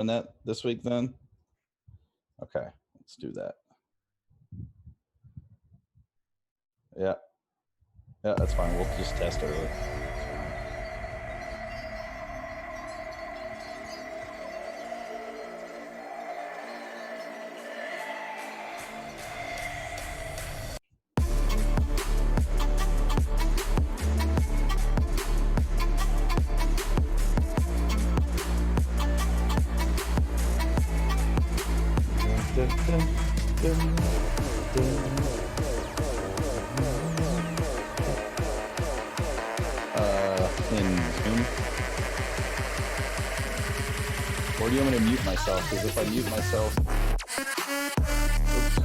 doing that this week then? Okay, let's do that. Yeah. Yeah, that's fine. We'll just test early. In Zoom? Or do you want me to mute myself? Because if I mute myself... Oops.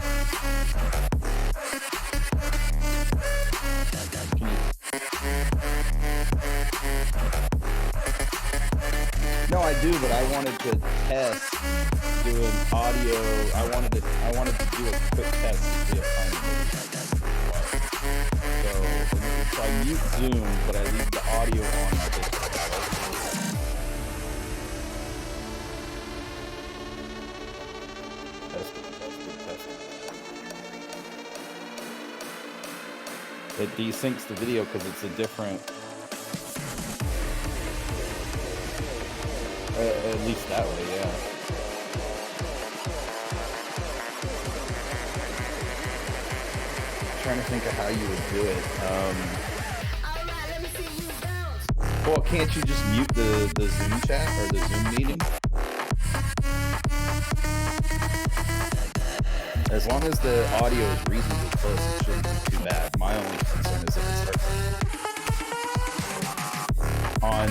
Can you... No, I do, but I wanted to test doing audio. I wanted to do a quick test to see if so I mute Zoom, but I leave the audio on my Discord. It desyncs the video because it's a different, at least that way, yeah. I'm trying to think of how you would do it. Well, can't you just mute the Zoom chat or the Zoom meeting? As long as the audio is reasonably close, it shouldn't be too bad. My only concern is if it starts on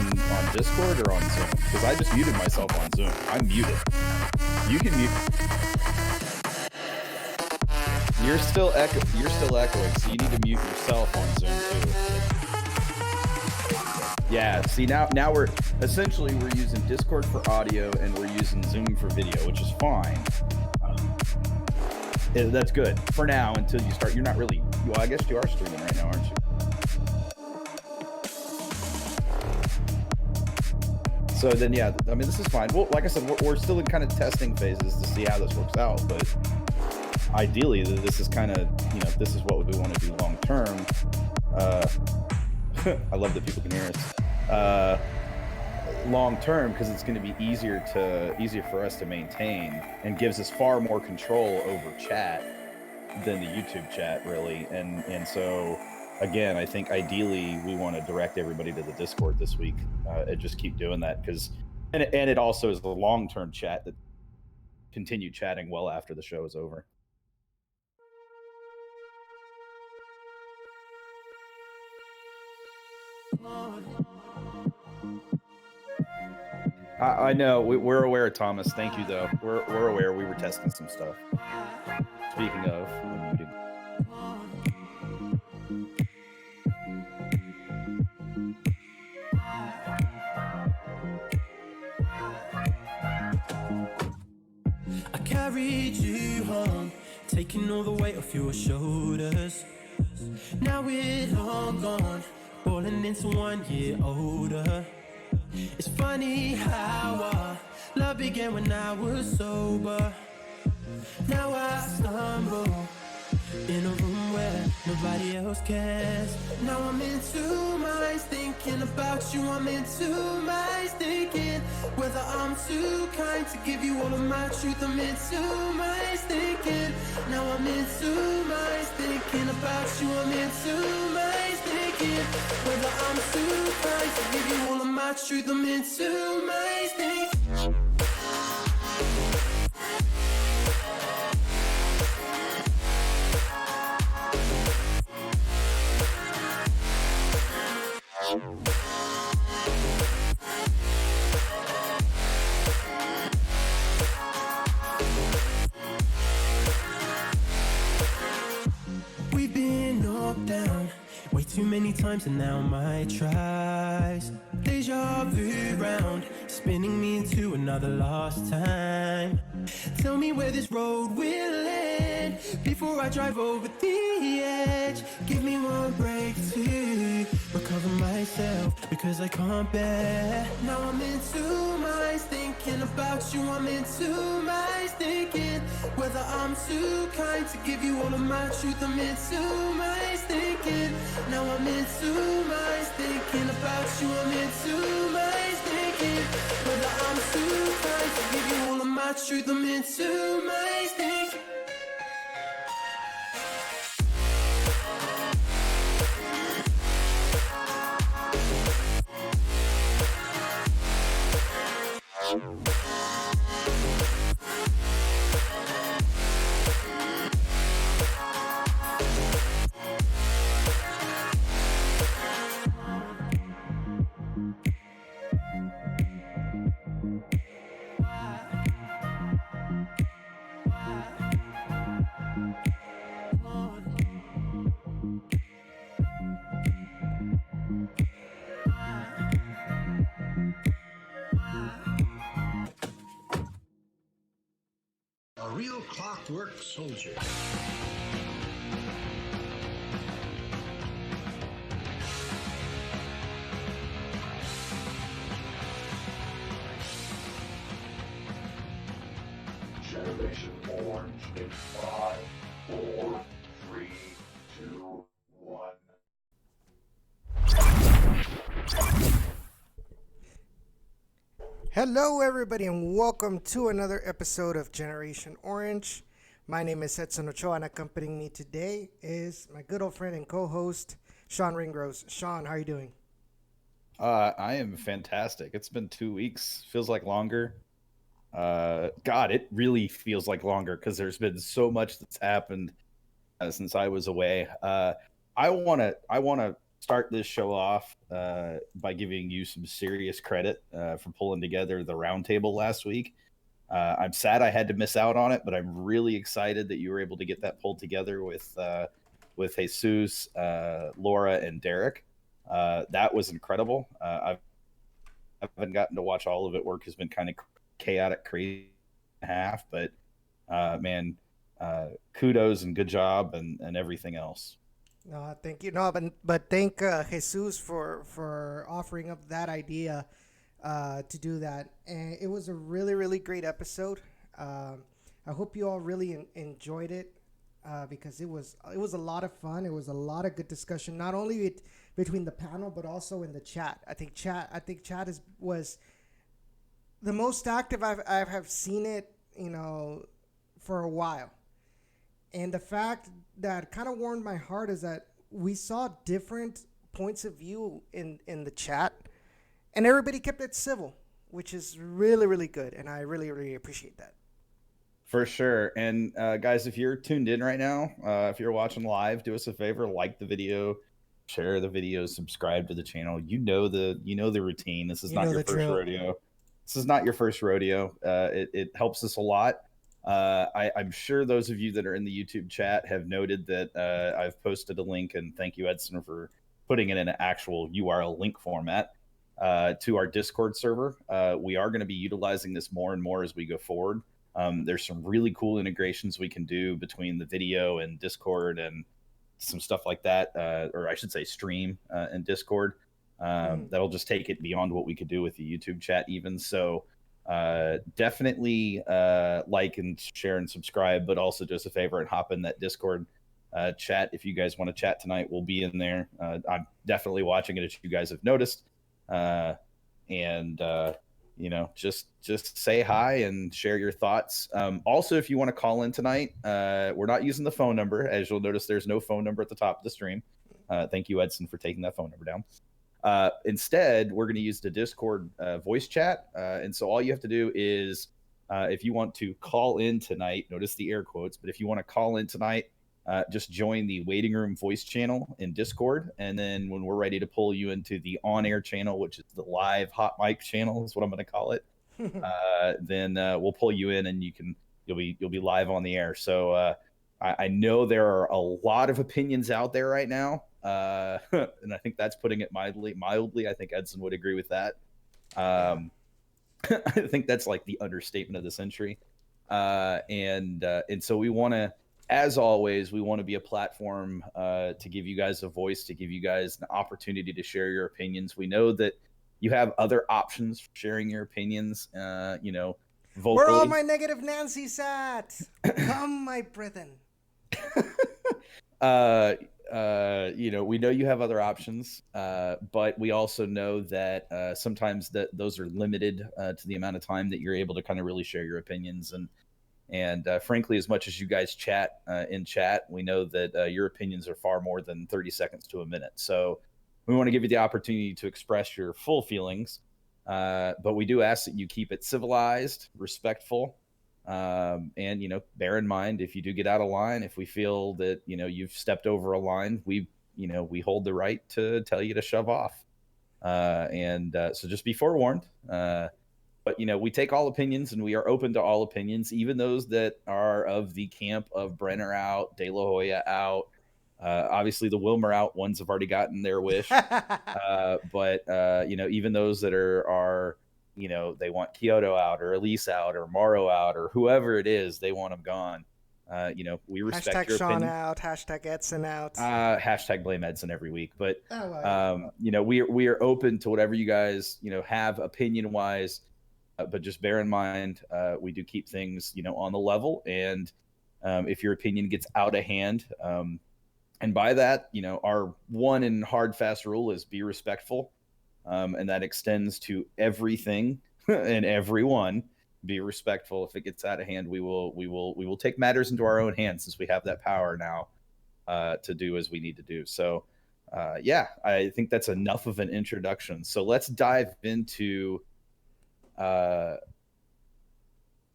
Discord or on Zoom, because I just muted myself on Zoom. I'm muted. You can mute. You're still echoing, so you need to mute yourself on Zoom too. Yeah, see now we're using Discord for audio and we're using Zoom for video, which is fine. That's good for now until you start. You're not really, well, I guess you are streaming right now, aren't you? So then, yeah, I mean, this is fine. Well, like I said, we're still in kind of testing phases to see how this works out, but ideally this is kind of, this is what we want to do long term. I love that people can hear us. Long term, because it's going to be easier for us to maintain and gives us far more control over chat than the YouTube chat, really. And so again, I think ideally we want to direct everybody to the Discord this week and just keep doing that, because and it also is the long-term chat that continue chatting well after the show is over. I know, we're aware, Thomas. Thank you, though. We're aware. We were testing some stuff. Speaking of, I'm muting. I carried you home, taking all the weight off your shoulders. Now we're all gone, falling into 1 year older. It's funny how our love began when I was sober. Now I stumble in a room where nobody else cares. Now I'm in two minds thinking about you. I'm in two minds thinking whether I'm too kind to give you all of my truth. I'm in two minds thinking. Now I'm in two minds thinking about you. I'm in two minds thinking whether I'm too kind to give you all of my truth. I'm in two minds thinking. We've been knocked down way too many times, and now my tries deja vu round, spinning me into another lost time. Tell me where this road will end. end. Before I drive over the edge, give me one break to recover myself, because I can't bear. Now I'm in two minds thinking about you. I'm in two minds thinking whether I'm too kind to give you all of my truth. I'm in two minds thinking. Now I'm in two minds thinking about you. I'm in two minds thinking whether I'm too kind to give you all of my truth. I'm in two minds thinking. A real clockwork soldier. Generation Orange in 5, 4, 3, 2, 1. Hello, everybody, and welcome to another episode of Generation Orange. My name is Edson Ochoa, and accompanying me today is my good old friend and co-host, Sean Ringrose. Sean, how are you doing? I am fantastic. It's been 2 weeks. Feels like longer. God, it really feels like longer because there's been so much that's happened since I was away. I wanna start this show off by giving you some serious credit for pulling together the roundtable last week. I'm sad I had to miss out on it, but I'm really excited that you were able to get that pulled together with Jesus, Laura, and Derek. That was incredible. I haven't gotten to watch all of it. Work has been kind of chaotic, crazy half, but man, kudos and good job and everything else. No, thank you. No, but thank Jesus for offering up that idea to do that, and it was a really great episode. I hope you all really enjoyed it because it was a lot of fun. It was a lot of good discussion, not only between the panel but also in the chat. I think chat was the most active I have seen it, for a while. And the fact that kind of warmed my heart is that we saw different points of view in the chat, and everybody kept it civil, which is really good, and I really appreciate that. For sure. And guys, if you're tuned in right now, if you're watching live, do us a favor, like the video, share the video, subscribe to the channel. You know the routine. This is not your first rodeo. This is not your first rodeo. It helps us a lot. I'm sure those of you that are in the YouTube chat have noted that I've posted a link, and thank you, Edson, for putting it in an actual URL link format to our Discord server. We are going to be utilizing this more and more as we go forward. There's some really cool integrations we can do between the video and Discord and some stuff like that, or I should say stream and Discord. That'll just take it beyond what we could do with the YouTube chat even. So definitely like and share and subscribe, but also do us a favor and hop in that Discord chat. If you guys want to chat tonight, we'll be in there. I'm definitely watching it, as you guys have noticed. And just say hi and share your thoughts. Also, if you want to call in tonight, we're not using the phone number. As you'll notice, there's no phone number at the top of the stream. Thank you, Edson, for taking that phone number down. Instead, we're going to use the Discord voice chat. And so all you have to do is, if you want to call in tonight, notice the air quotes, but if you want to call in tonight, just join the waiting room voice channel in Discord. And then when we're ready to pull you into the on-air channel, which is the live hot mic channel is what I'm going to call it, then we'll pull you in and you'll be live on the air. So I know there are a lot of opinions out there right now. And I think that's putting it mildly. I think Edson would agree with that. I think that's like the understatement of the century. And so we want to as always, we want to be a platform to give you guys a voice, to give you guys an opportunity to share your opinions. We know that you have other options for sharing your opinions, vocally. Where all my negative Nancy's at? Come, my brethren. We know you have other options, but we also know that sometimes that those are limited to the amount of time that you're able to kind of really share your opinions. And frankly, as much as you guys chat in chat, we know that your opinions are far more than 30 seconds to a minute. So we want to give you the opportunity to express your full feelings, but we do ask that you keep it civilized, respectful, and bear in mind, if you do get out of line, if we feel that you've stepped over a line, we hold the right to tell you to shove off. So just be forewarned. But we take all opinions, and we are open to all opinions, even those that are of the camp of Brenner out, De La Hoya out. Obviously, the Wilmer out ones have already gotten their wish. But even those that are they want Kyoto out, or Elise out, or Morrow out, or whoever it is, they want them gone. We respect Hashtag your Sean opinion. out. Hashtag Edson out. Hashtag blame Edson every week. But well. we are open to whatever you guys have opinion wise. But just bear in mind, we do keep things, on the level. And if your opinion gets out of hand, and by that, our one and hard fast rule is be respectful. And that extends to everything and everyone. Be respectful. If it gets out of hand, we will take matters into our own hands, since we have that power now to do as we need to do. So, I think that's enough of an introduction. So let's dive into.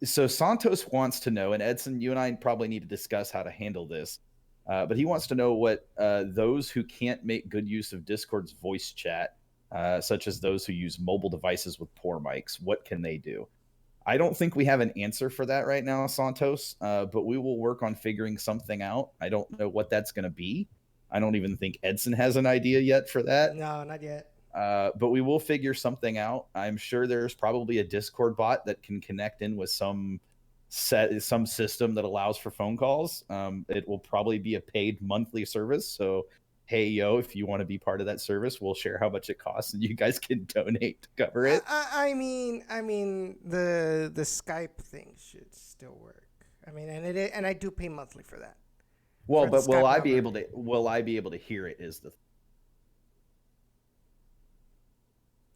So Santos wants to know, and Edson, you and I probably need to discuss how to handle this, but he wants to know what those who can't make good use of Discord's voice chat, such as those who use mobile devices with poor mics, what can they do? I don't think we have an answer for that right now, Santos, but we will work on figuring something out. I don't know what that's going to be. I don't even think Edson has an idea yet for that. No, not yet. But we will figure something out. I'm sure there's probably a Discord bot that can connect in with some system that allows for phone calls. It will probably be a paid monthly service. So, hey, if you want to be part of that service, we'll share how much it costs, and you guys can donate to cover it. I mean, the Skype thing should still work. I mean, and I do pay monthly for that. Well, but will I be able to hear it? Is the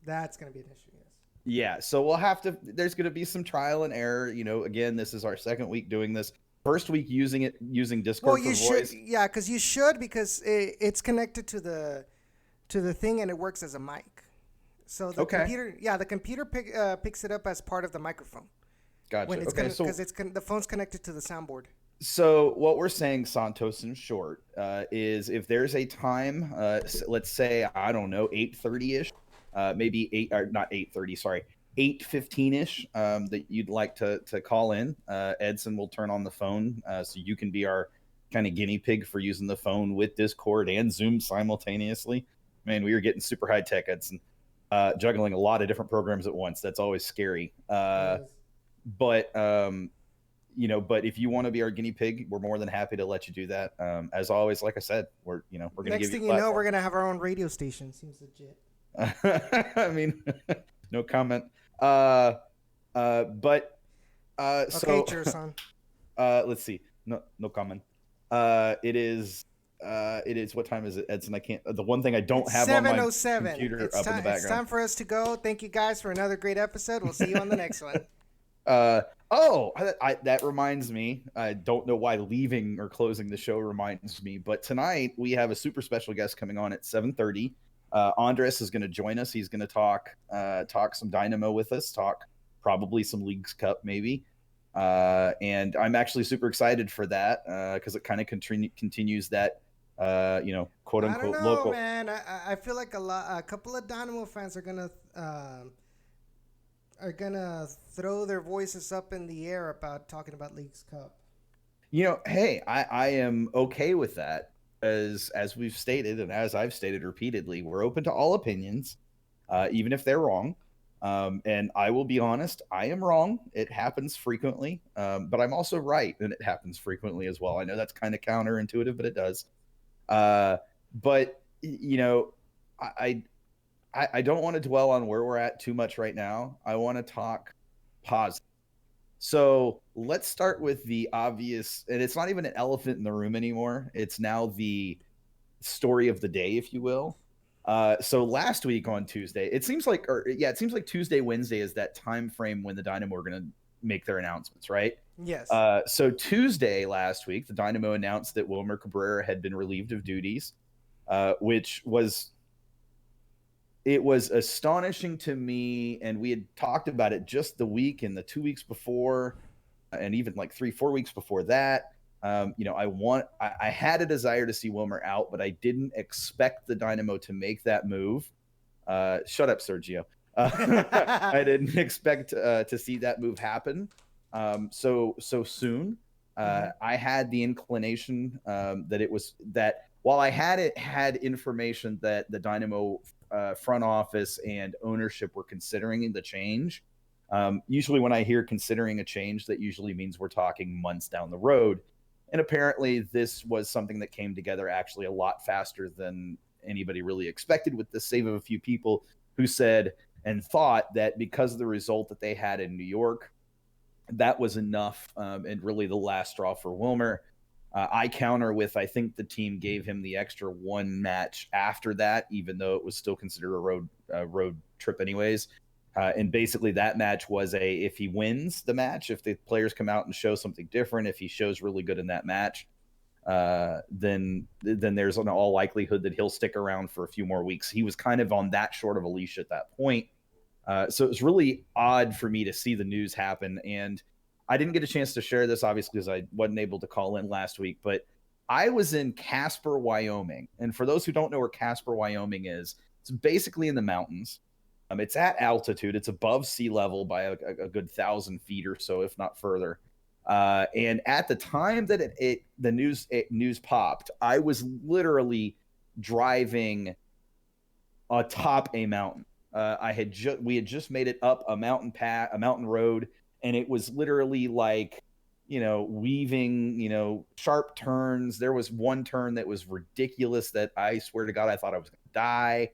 That's going to be an issue, yes. Yeah, so we'll have to, there's going to be some trial and error. Again, this is our second week doing this. First week using Discord for voice. Yeah, because it's connected to the thing, and it works as a mic. So the computer picks it up as part of the microphone. Gotcha. Because the phone's connected to the soundboard. So what we're saying, Santos, in short, is if there's a time, let's say, I don't know, 8:30ish, maybe 8:15ish, that you'd like to call in, Edson will turn on the phone, so you can be our kind of guinea pig for using the phone with Discord and Zoom simultaneously. Man, we are getting super high tech, Edson, juggling a lot of different programs at once. That's always scary. But if you want to be our guinea pig, we're more than happy to let you do that. As always, like I said, we're going to give you next thing you know, we're going to have our own radio station. Seems legit. I mean, no comment. Okay, so Jerson. Let's see. No comment. It is what time is it, Edson? I can't. The one thing I don't have on my computer up in the background. It's time for us to go. Thank you guys for another great episode. We'll see you on the next one. That reminds me. I don't know why leaving or closing the show reminds me, but tonight we have a super special guest coming on at 7:30. Andres is going to join us. He's going to talk some Dynamo with us, talk probably some Leagues Cup maybe. And I'm actually super excited for that because it kind of continues that, quote unquote I don't know, local. Man, I feel like a couple of Dynamo fans are gonna throw their voices up in the air about talking about Leagues Cup. Hey, I am okay with that. As we've stated, and as I've stated repeatedly, we're open to all opinions, even if they're wrong. And I will be honest, I am wrong. It happens frequently, but I'm also right, and it happens frequently as well. I know that's kind of counterintuitive, but it does. But you know, I I don't want to dwell on where we're at too much right now. I want to talk positive. So let's start with the obvious, and it's not even an elephant in the room anymore. It's now the story of the day, if you will. So last week on Tuesday, it seems like, it seems like Tuesday, Wednesday is that time frame when the Dynamo are going to make their announcements, right? Yes. So Tuesday last week, the Dynamo announced that Wilmer Cabrera had been relieved of duties, which was astonishing to me. And we had talked about it just the week and the 2 weeks before, and even like 3-4 weeks before that. I had a desire to see Wilmer out, but I didn't expect the Dynamo to make that move. Shut up, Sergio. I didn't expect to see that move happen so soon. I had the inclination that it was that while I had information that the Dynamo front office and ownership were considering the change. Usually when I hear considering a change, that usually means we're talking months down the road. And apparently this was something that came together actually a lot faster than anybody really expected, with the save of a few people who said and thought that because of the result that they had in New York, that was enough, and really the last straw for Wilmer. I counter with, I think the team gave him the extra one match after that, even though it was still considered a road trip anyways. And basically that match was if he wins the match, if the players come out and show something different, if he shows really good in that match, then there's an all likelihood that he'll stick around for a few more weeks. He was kind of on that short of a leash at that point. So it was really odd for me to see the news happen. And I didn't get a chance to share this, obviously, because I wasn't able to call in last week, but I was in Casper, Wyoming. And for those who don't know where Casper, Wyoming is, it's basically in the mountains. It's at altitude. It's above sea level by a good 1,000 feet or so, if not further. And at the time that the news popped, I was literally driving atop a mountain. We had just made it up a mountain road, and it was literally like, weaving, sharp turns. There was one turn that was ridiculous that I swear to God, I thought I was going to die,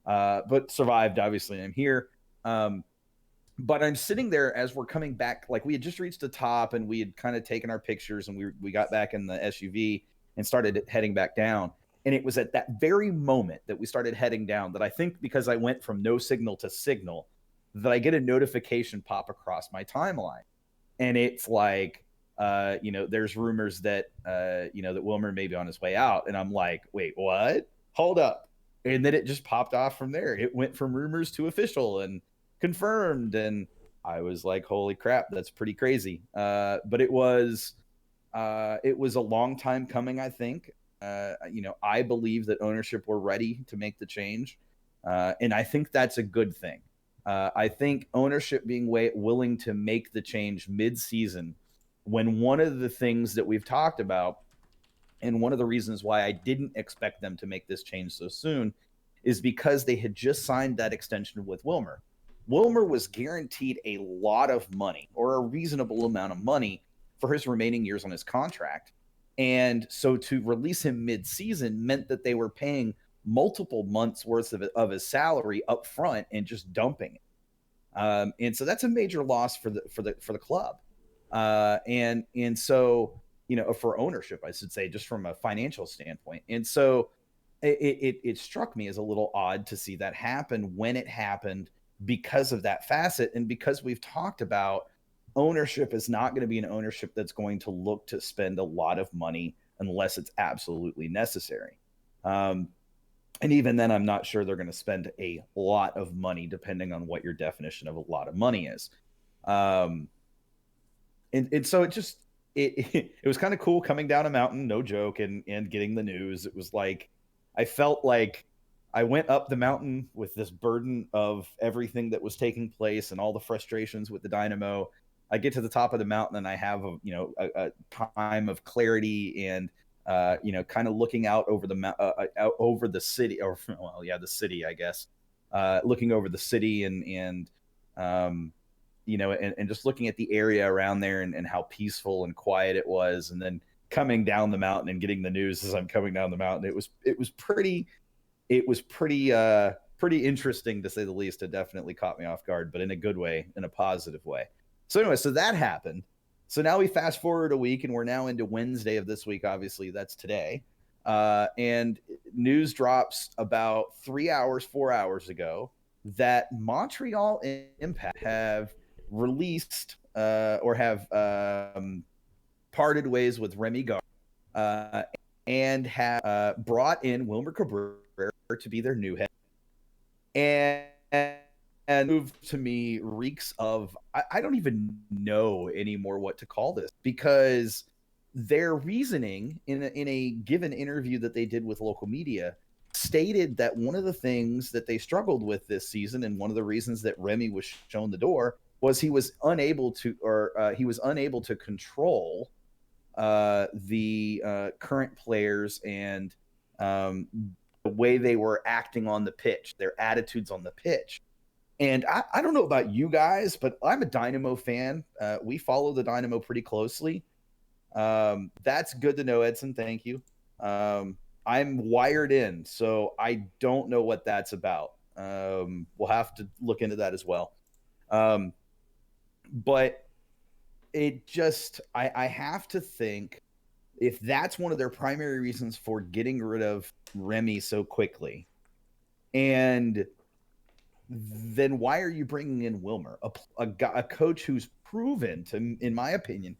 but survived. Obviously, I'm here. But I'm sitting there as we're coming back. Like, we had just reached the top, and we had kind of taken our pictures, and we got back in the SUV and started heading back down. And it was at that very moment that we started heading down that I think, because I went from no signal to signal, that I get a notification pop across my timeline. And it's like, there's rumors that, that Wilmer may be on his way out. And I'm like, wait, what? Hold up. And then it just popped off from there. It went from rumors to official and confirmed. And I was like, holy crap, that's pretty crazy. But it was a long time coming, I think. I believe that ownership were ready to make the change. And I think that's a good thing. I think ownership being willing to make the change mid-season, when one of the things that we've talked about, and one of the reasons why I didn't expect them to make this change so soon, is because they had just signed that extension with Wilmer. Wilmer was guaranteed a lot of money, or a reasonable amount of money, for his remaining years on his contract. And so to release him mid-season meant that they were paying multiple months worth of his salary up front and just dumping it. And so that's a major loss for the club. And so, for ownership, I should say, just from a financial standpoint. And so it struck me as a little odd to see that happen when it happened, because of that facet. And because we've talked about ownership is not going to be an ownership that's going to look to spend a lot of money unless it's absolutely necessary. And even then, I'm not sure they're going to spend a lot of money, depending on what your definition of a lot of money is. And so it was kind of cool coming down a mountain, no joke, and getting the news. It was like, I felt like I went up the mountain with this burden of everything that was taking place and all the frustrations with the Dynamo. I get to the top of the mountain and I have a time of clarity and kind of looking out over over the city, the city, I guess, looking over the city and And just looking at the area around there and how peaceful and quiet it was, and then coming down the mountain and getting the news as I'm coming down the mountain, it was pretty interesting, to say the least. It definitely caught me off guard, but in a good way, in a positive way. So anyway, so that happened. So now we fast forward a week, and we're now into Wednesday of this week. Obviously, that's today. And news drops about 4 hours ago that Montreal Impact have released or have parted ways with Remy Gard and have brought in Wilmer Cabrera to be their new head. And move to me reeks of, I don't even know anymore what to call this, because their reasoning in a given interview that they did with local media stated that one of the things that they struggled with this season, and one of the reasons that Remy was shown the door, was he was unable to control the current players and the way they were acting on the pitch, their attitudes on the pitch. And I don't know about you guys, but I'm a Dynamo fan. We follow the Dynamo pretty closely. That's good to know, Edson. Thank you. I'm wired in, so I don't know what that's about. We'll have to look into that as well. But it just, I have to think, if that's one of their primary reasons for getting rid of Remy so quickly, and then why are you bringing in Wilmer, a coach who's proven, in my opinion,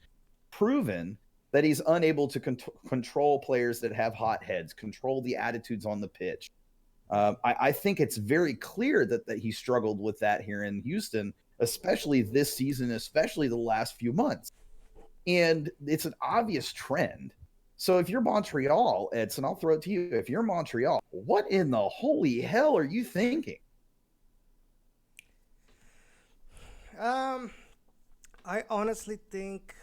that he's unable to control players that have hot heads, control the attitudes on the pitch. I think it's very clear that he struggled with that here in Houston, especially this season, especially the last few months. And it's an obvious trend. So if you're Montreal, Edson, I'll throw it to you. If you're Montreal, what in the holy hell are you thinking? I honestly think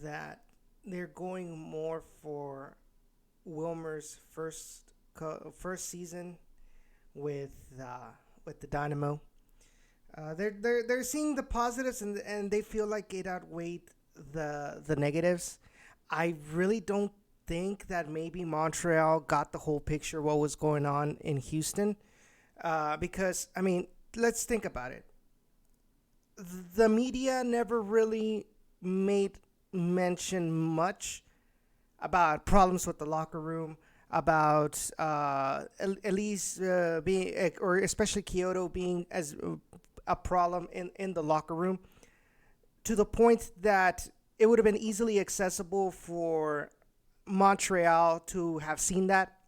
that they're going more for Wilmer's first season with the Dynamo. They're seeing the positives, and they feel like it outweighed the negatives. I really don't think that maybe Montreal got the whole picture of what was going on in Houston, because I mean, let's think about it. The media never really made mention much about problems with the locker room, about Elise being, or especially Kyoto being as a problem in the locker room, to the point that it would have been easily accessible for Montreal to have seen that.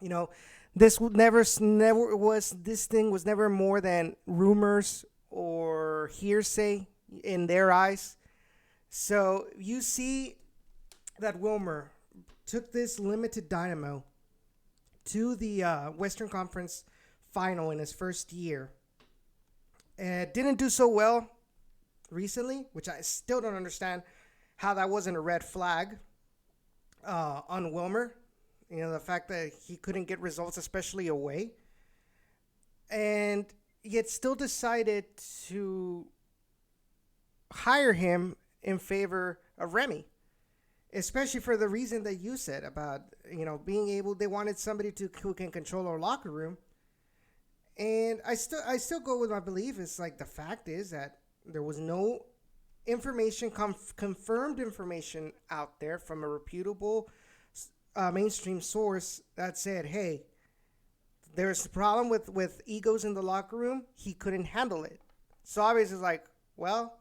You know, this thing was never more than rumors or hearsay in their eyes. So you see that Wilmer took this limited Dynamo to the Western Conference final in his first year. And didn't do so well recently, which I still don't understand how that wasn't a red flag on Wilmer. You know, the fact that he couldn't get results, especially away. And yet still decided to hire him in favor of Remy, especially for the reason that you said about, you know, being able, they wanted somebody who can control our locker room. And I still go with my belief. It's like, the fact is that there was no information, confirmed information out there from a reputable mainstream source that said, hey, there's a problem with egos in the locker room. He couldn't handle it. So obviously it's like, well,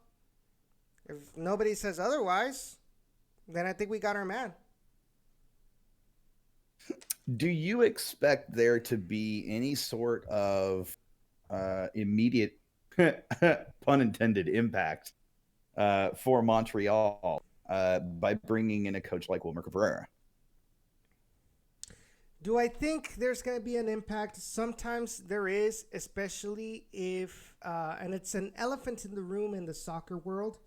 if nobody says otherwise, then I think we got our man. Do you expect there to be any sort of immediate, pun intended, impact for Montreal by bringing in a coach like Wilmer Cabrera? Do I think there's going to be an impact? Sometimes there is, especially if, and it's an elephant in the room in the soccer world,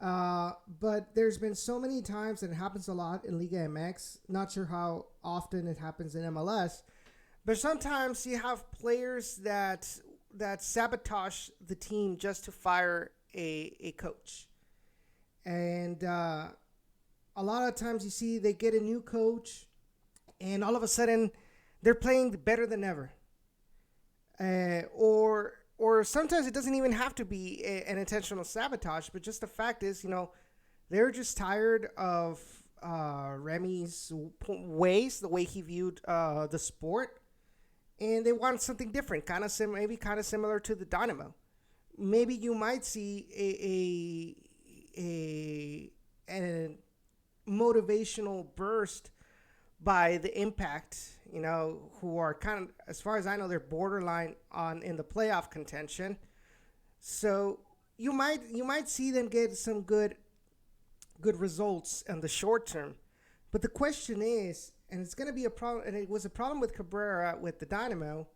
but there's been so many times, and it happens a lot in Liga MX, not sure how often it happens in MLS, but sometimes you have players that that sabotage the team just to fire a coach. And a lot of times you see they get a new coach, and all of a sudden they're playing better than ever. Or sometimes it doesn't even have to be an intentional sabotage, but just the fact is, they're just tired of Remy's ways, the way he viewed the sport, and they want something different, maybe kind of similar to the Dynamo. Maybe you might see a motivational burst by the Impact, who are kind of, as far as I know, they're borderline in the playoff contention. So you might see them get some good results in the short term. But the question is, and it's going to be a problem, and it was a problem with Cabrera with the Dynamo,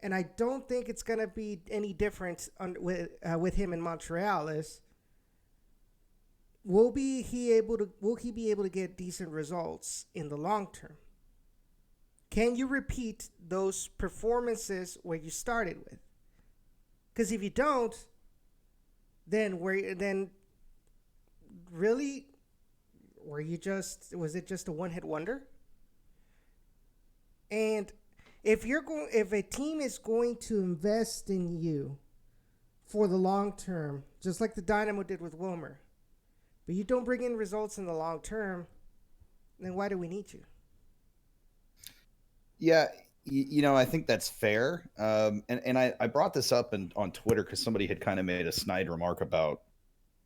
and I don't think it's going to be any different with him in Montreal. Is will he be able to get decent results in the long term? Can you repeat those performances where you started with? Because if you don't, then really, was it just a one-hit wonder? And if a team is going to invest in you for the long term, just like the Dynamo did with Wilmer, but you don't bring in results in the long term, then why do we need you? Yeah, I think that's fair. And I brought this up on Twitter because somebody had kind of made a snide remark about,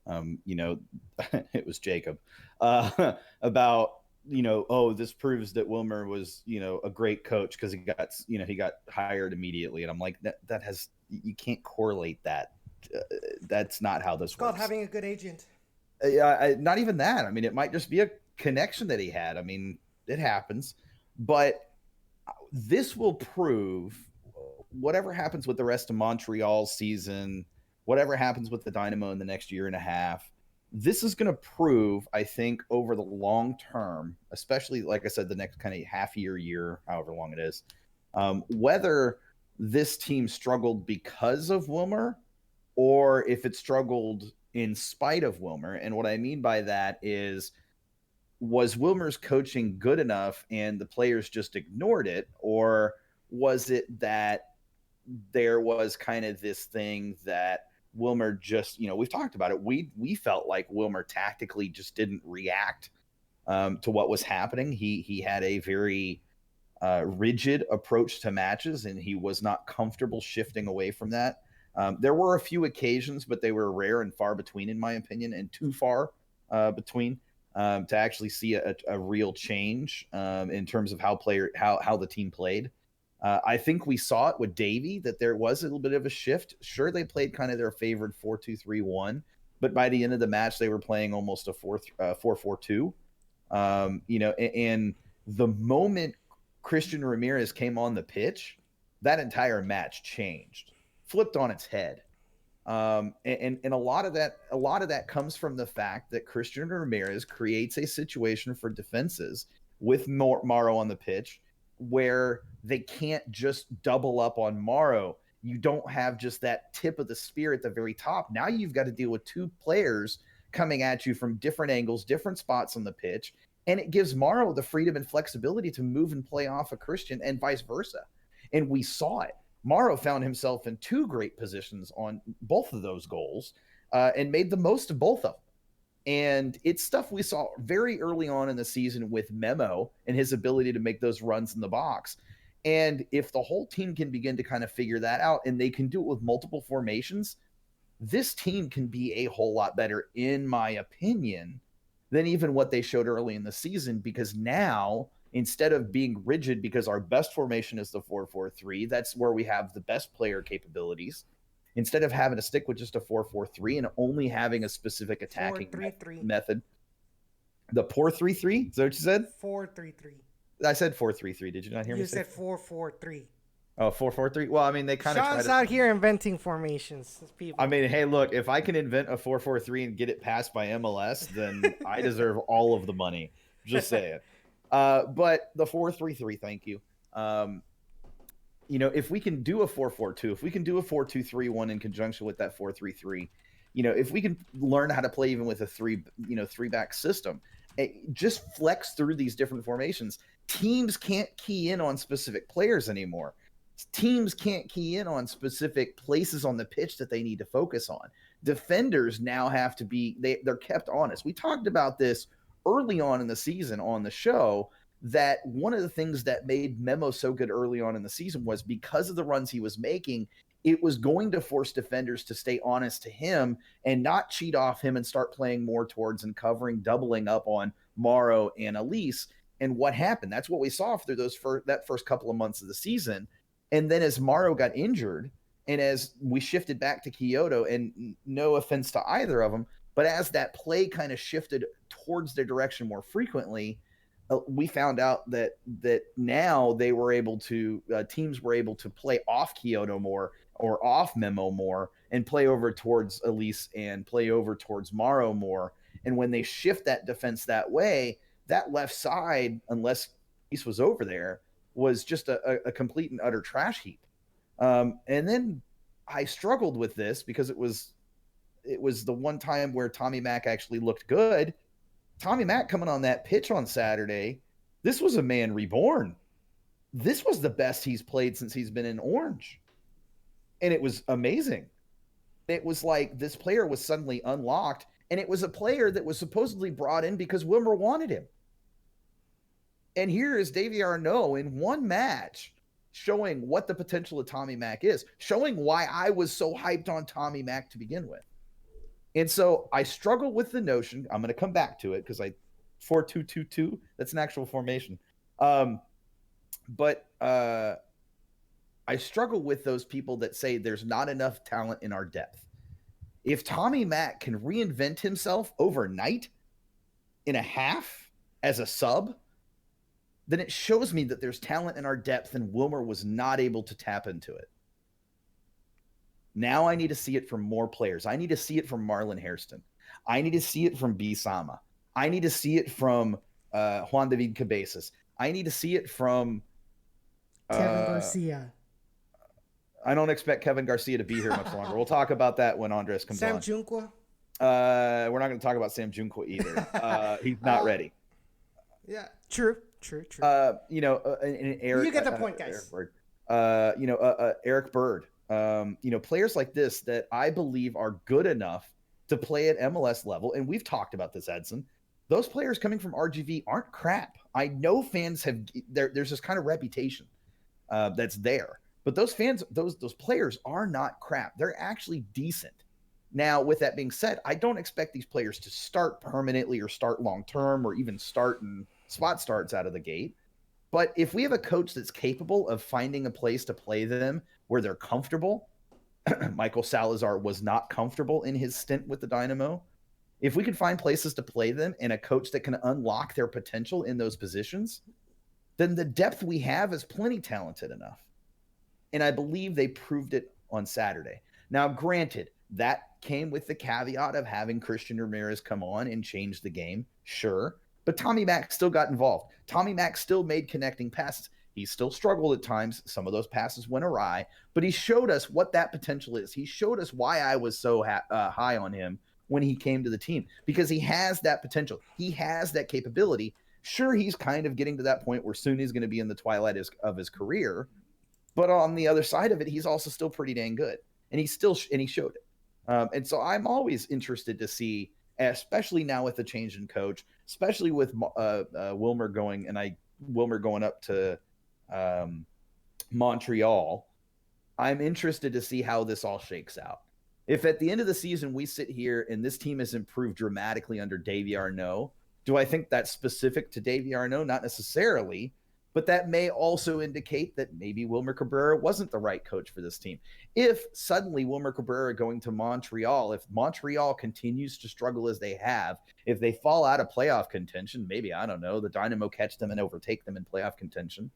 it was Jacob, about, this proves that Wilmer was, a great coach because he got hired immediately. And I'm like, you can't correlate that. That's not how this works. It's called having a good agent. Yeah, not even that. I mean, it might just be a connection that he had. I mean, it happens. But this will prove whatever happens with the rest of Montreal's season, whatever happens with the Dynamo in the next year and a half, this is going to prove, I think, over the long term, especially, like I said, the next kind of half year, however long it is, whether this team struggled because of Wilmer or if it struggled in spite of Wilmer. And what I mean by that is, was Wilmer's coaching good enough and the players just ignored it? Or was it that there was kind of this thing that Wilmer just, we've talked about it. We felt like Wilmer tactically just didn't react to what was happening. He had a very rigid approach to matches, and he was not comfortable shifting away from that. There were a few occasions, but they were rare and far between, in my opinion, and too far between to actually see a real change in terms of how the team played. I think we saw it with Davey that there was a little bit of a shift. Sure, they played kind of their favored 4-2-3-1, but by the end of the match, they were playing almost a 4-4-2. And the moment Christian Ramirez came on the pitch, that entire match changed, flipped on its head. And a lot of that comes from the fact that Christian Ramirez creates a situation for defenses with Morrow on the pitch where they can't just double up on Morrow. You don't have just that tip of the spear at the very top. Now you've got to deal with two players coming at you from different angles, different spots on the pitch, and it gives Morrow the freedom and flexibility to move and play off of Christian and vice versa. And we saw it. Morrow found himself in two great positions on both of those goals and made the most of both of them. And it's stuff we saw very early on in the season with Memo and his ability to make those runs in the box. And if the whole team can begin to kind of figure that out, and they can do it with multiple formations, this team can be a whole lot better, in my opinion, than even what they showed early in the season. Because now, instead of being rigid because our best formation is the 4-4-3, that's where we have the best player capabilities. Instead of having to stick with just a 4-4-3 and only having a specific attacking method. The 4-3-3? Is that what you said? 4-3-3. I said 4-3-3. Did you not hear me say? You said 4-4-3. Oh, 4-4-3? Well, I mean, they kind of Sean's out here inventing formations. I mean, hey, look, if I can invent a 4-4-3 and get it passed by MLS, then I deserve all of the money. Just saying. But the 4-3-3, thank you. if we can do a 4-4-2, if we can do a 4-2-3-1 in conjunction with that 4-3-3, if we can learn how to play even with a three-back system, just flex through these different formations. Teams can't key in on specific players anymore. Teams can't key in on specific places on the pitch that they need to focus on. Defenders now have to be, they're kept honest. We talked about this early on in the season on the show, that one of the things that made Memo so good early on in the season was because of the runs he was making, it was going to force defenders to stay honest to him and not cheat off him and start playing more towards and covering, doubling up on Morrow and Elise. And what happened? That's what we saw through that first couple of months of the season. And then as Morrow got injured and as we shifted back to Kyoto, and no offense to either of them, but as that play kind of shifted towards their direction more frequently, we found out that now they were able to teams were able to play off Kyoto more or off Memo more and play over towards Elise and play over towards Morrow more. And when they shift that defense that way, that left side, unless Elise was over there, was just a complete and utter trash heap. And then I struggled with this because it was the one time where Tommy Mack actually looked good. Tommy Mack coming on that pitch on Saturday, this was a man reborn. This was the best he's played since he's been in Orange. And it was amazing. It was like this player was suddenly unlocked, and it was a player that was supposedly brought in because Wilmer wanted him. And here is Davy Arnaud in one match showing what the potential of Tommy Mack is, showing why I was so hyped on Tommy Mack to begin with. And so I struggle with the notion, I'm going to come back to it because 4-2-2-2, that's an actual formation. But I struggle with those people that say there's not enough talent in our depth. If Tommy Mack can reinvent himself overnight in a half as a sub, then it shows me that there's talent in our depth and Wilmer was not able to tap into it. Now I need to see it from more players. I need to see it from Marlon Hairston. I need to see it from B. Sama. I need to see it from Juan David Cabezas. I need to see it from Kevin Garcia. I don't expect Kevin Garcia to be here much longer. We'll talk about that when Andres comes Sam on. Junqua. We're not going to talk about Sam Junqua either. He's not ready. Yeah, true. And Eric, you get the point, guys. Eric Bird. Players like this that I believe are good enough to play at MLS level. And we've talked about this, Edson. Those players coming from RGV aren't crap. I know fans there's this kind of reputation that's there. But those fans, those players are not crap. They're actually decent. Now, with that being said, I don't expect these players to start permanently or start long-term or even start in spot starts out of the gate. But if we have a coach that's capable of finding a place to play them where they're comfortable, Michael Salazar was not comfortable in his stint with the Dynamo. If we can find places to play them and a coach that can unlock their potential in those positions, then the depth we have is plenty talented enough. And I believe they proved it on Saturday. Now, granted, that came with the caveat of having Christian Ramirez come on and change the game. Sure. But Tommy Mack still got involved. Tommy Mack still made connecting passes. He still struggled at times. Some of those passes went awry, but he showed us what that potential is. He showed us why I was so high on him when he came to the team, because he has that potential. He has that capability. Sure, he's kind of getting to that point where soon he's going to be in the twilight of his career, but on the other side of it, he's also still pretty dang good, and he showed it. And so I'm always interested to see, especially now with the change in coach, especially with Wilmer going up to Montreal. I'm interested to see how this all shakes out. If at the end of the season we sit here and this team has improved dramatically under Davy Arnaud, do I think that's specific to Davy Arnaud? Not necessarily, but that may also indicate that maybe Wilmer Cabrera wasn't the right coach for this team. If suddenly Wilmer Cabrera going to Montreal, if Montreal continues to struggle as they have, if they fall out of playoff contention, maybe, I don't know, the Dynamo catch them and overtake them in playoff contention,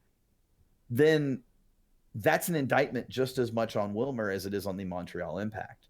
then that's an indictment just as much on Wilmer as it is on the Montreal Impact.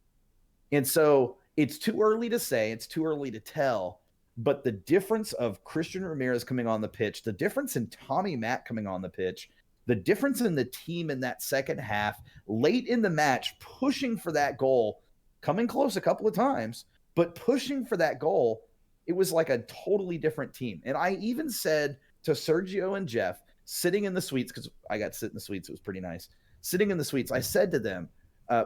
And so it's too early to say, it's too early to tell, but the difference of Christian Ramirez coming on the pitch, the difference in Tommy Mack coming on the pitch, The difference in the team in that second half, late in the match, pushing for that goal, coming close a couple of times, but pushing for that goal, it was like a totally different team. And I even said to Sergio and Jeff, sitting in the suites, because I got to sit in the suites, it was pretty nice. Sitting in the suites, I said to them,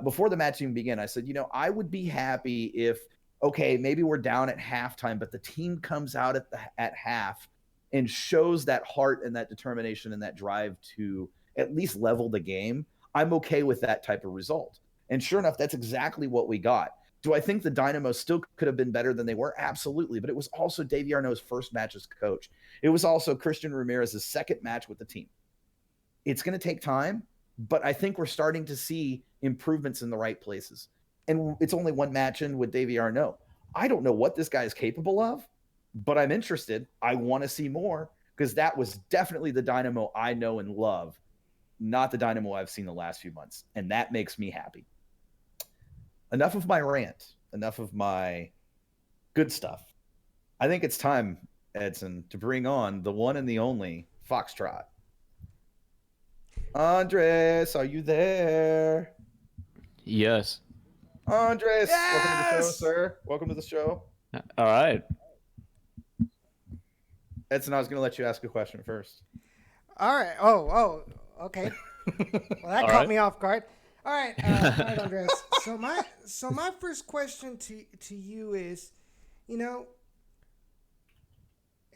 before the match even began, I said, I would be happy if, okay, maybe we're down at halftime, but the team comes out at half and shows that heart and that determination and that drive to at least level the game. I'm okay with that type of result. And sure enough, that's exactly what we got. Do I think the Dynamo still could have been better than they were? Absolutely. But it was also Davy Arnaud's first match as coach. It was also Christian Ramirez's second match with the team. It's going to take time, but I think we're starting to see improvements in the right places. And it's only one match in with Davy Arnaud. I don't know what this guy is capable of, but I'm interested. I want to see more, because that was definitely the Dynamo I know and love, not the Dynamo I've seen the last few months. And that makes me happy. Enough of my rant, enough of my good stuff. I think it's time, Edson, to bring on the one and the only Foxtrot. Andres, are you there? Yes. Andres, welcome to the show, Yes! sir. Welcome to the show. All right. Edson, I was going to let you ask a question first. All right. Oh, okay. Well, that All caught right. me off guard. All right, Andres. So my first question to you is, and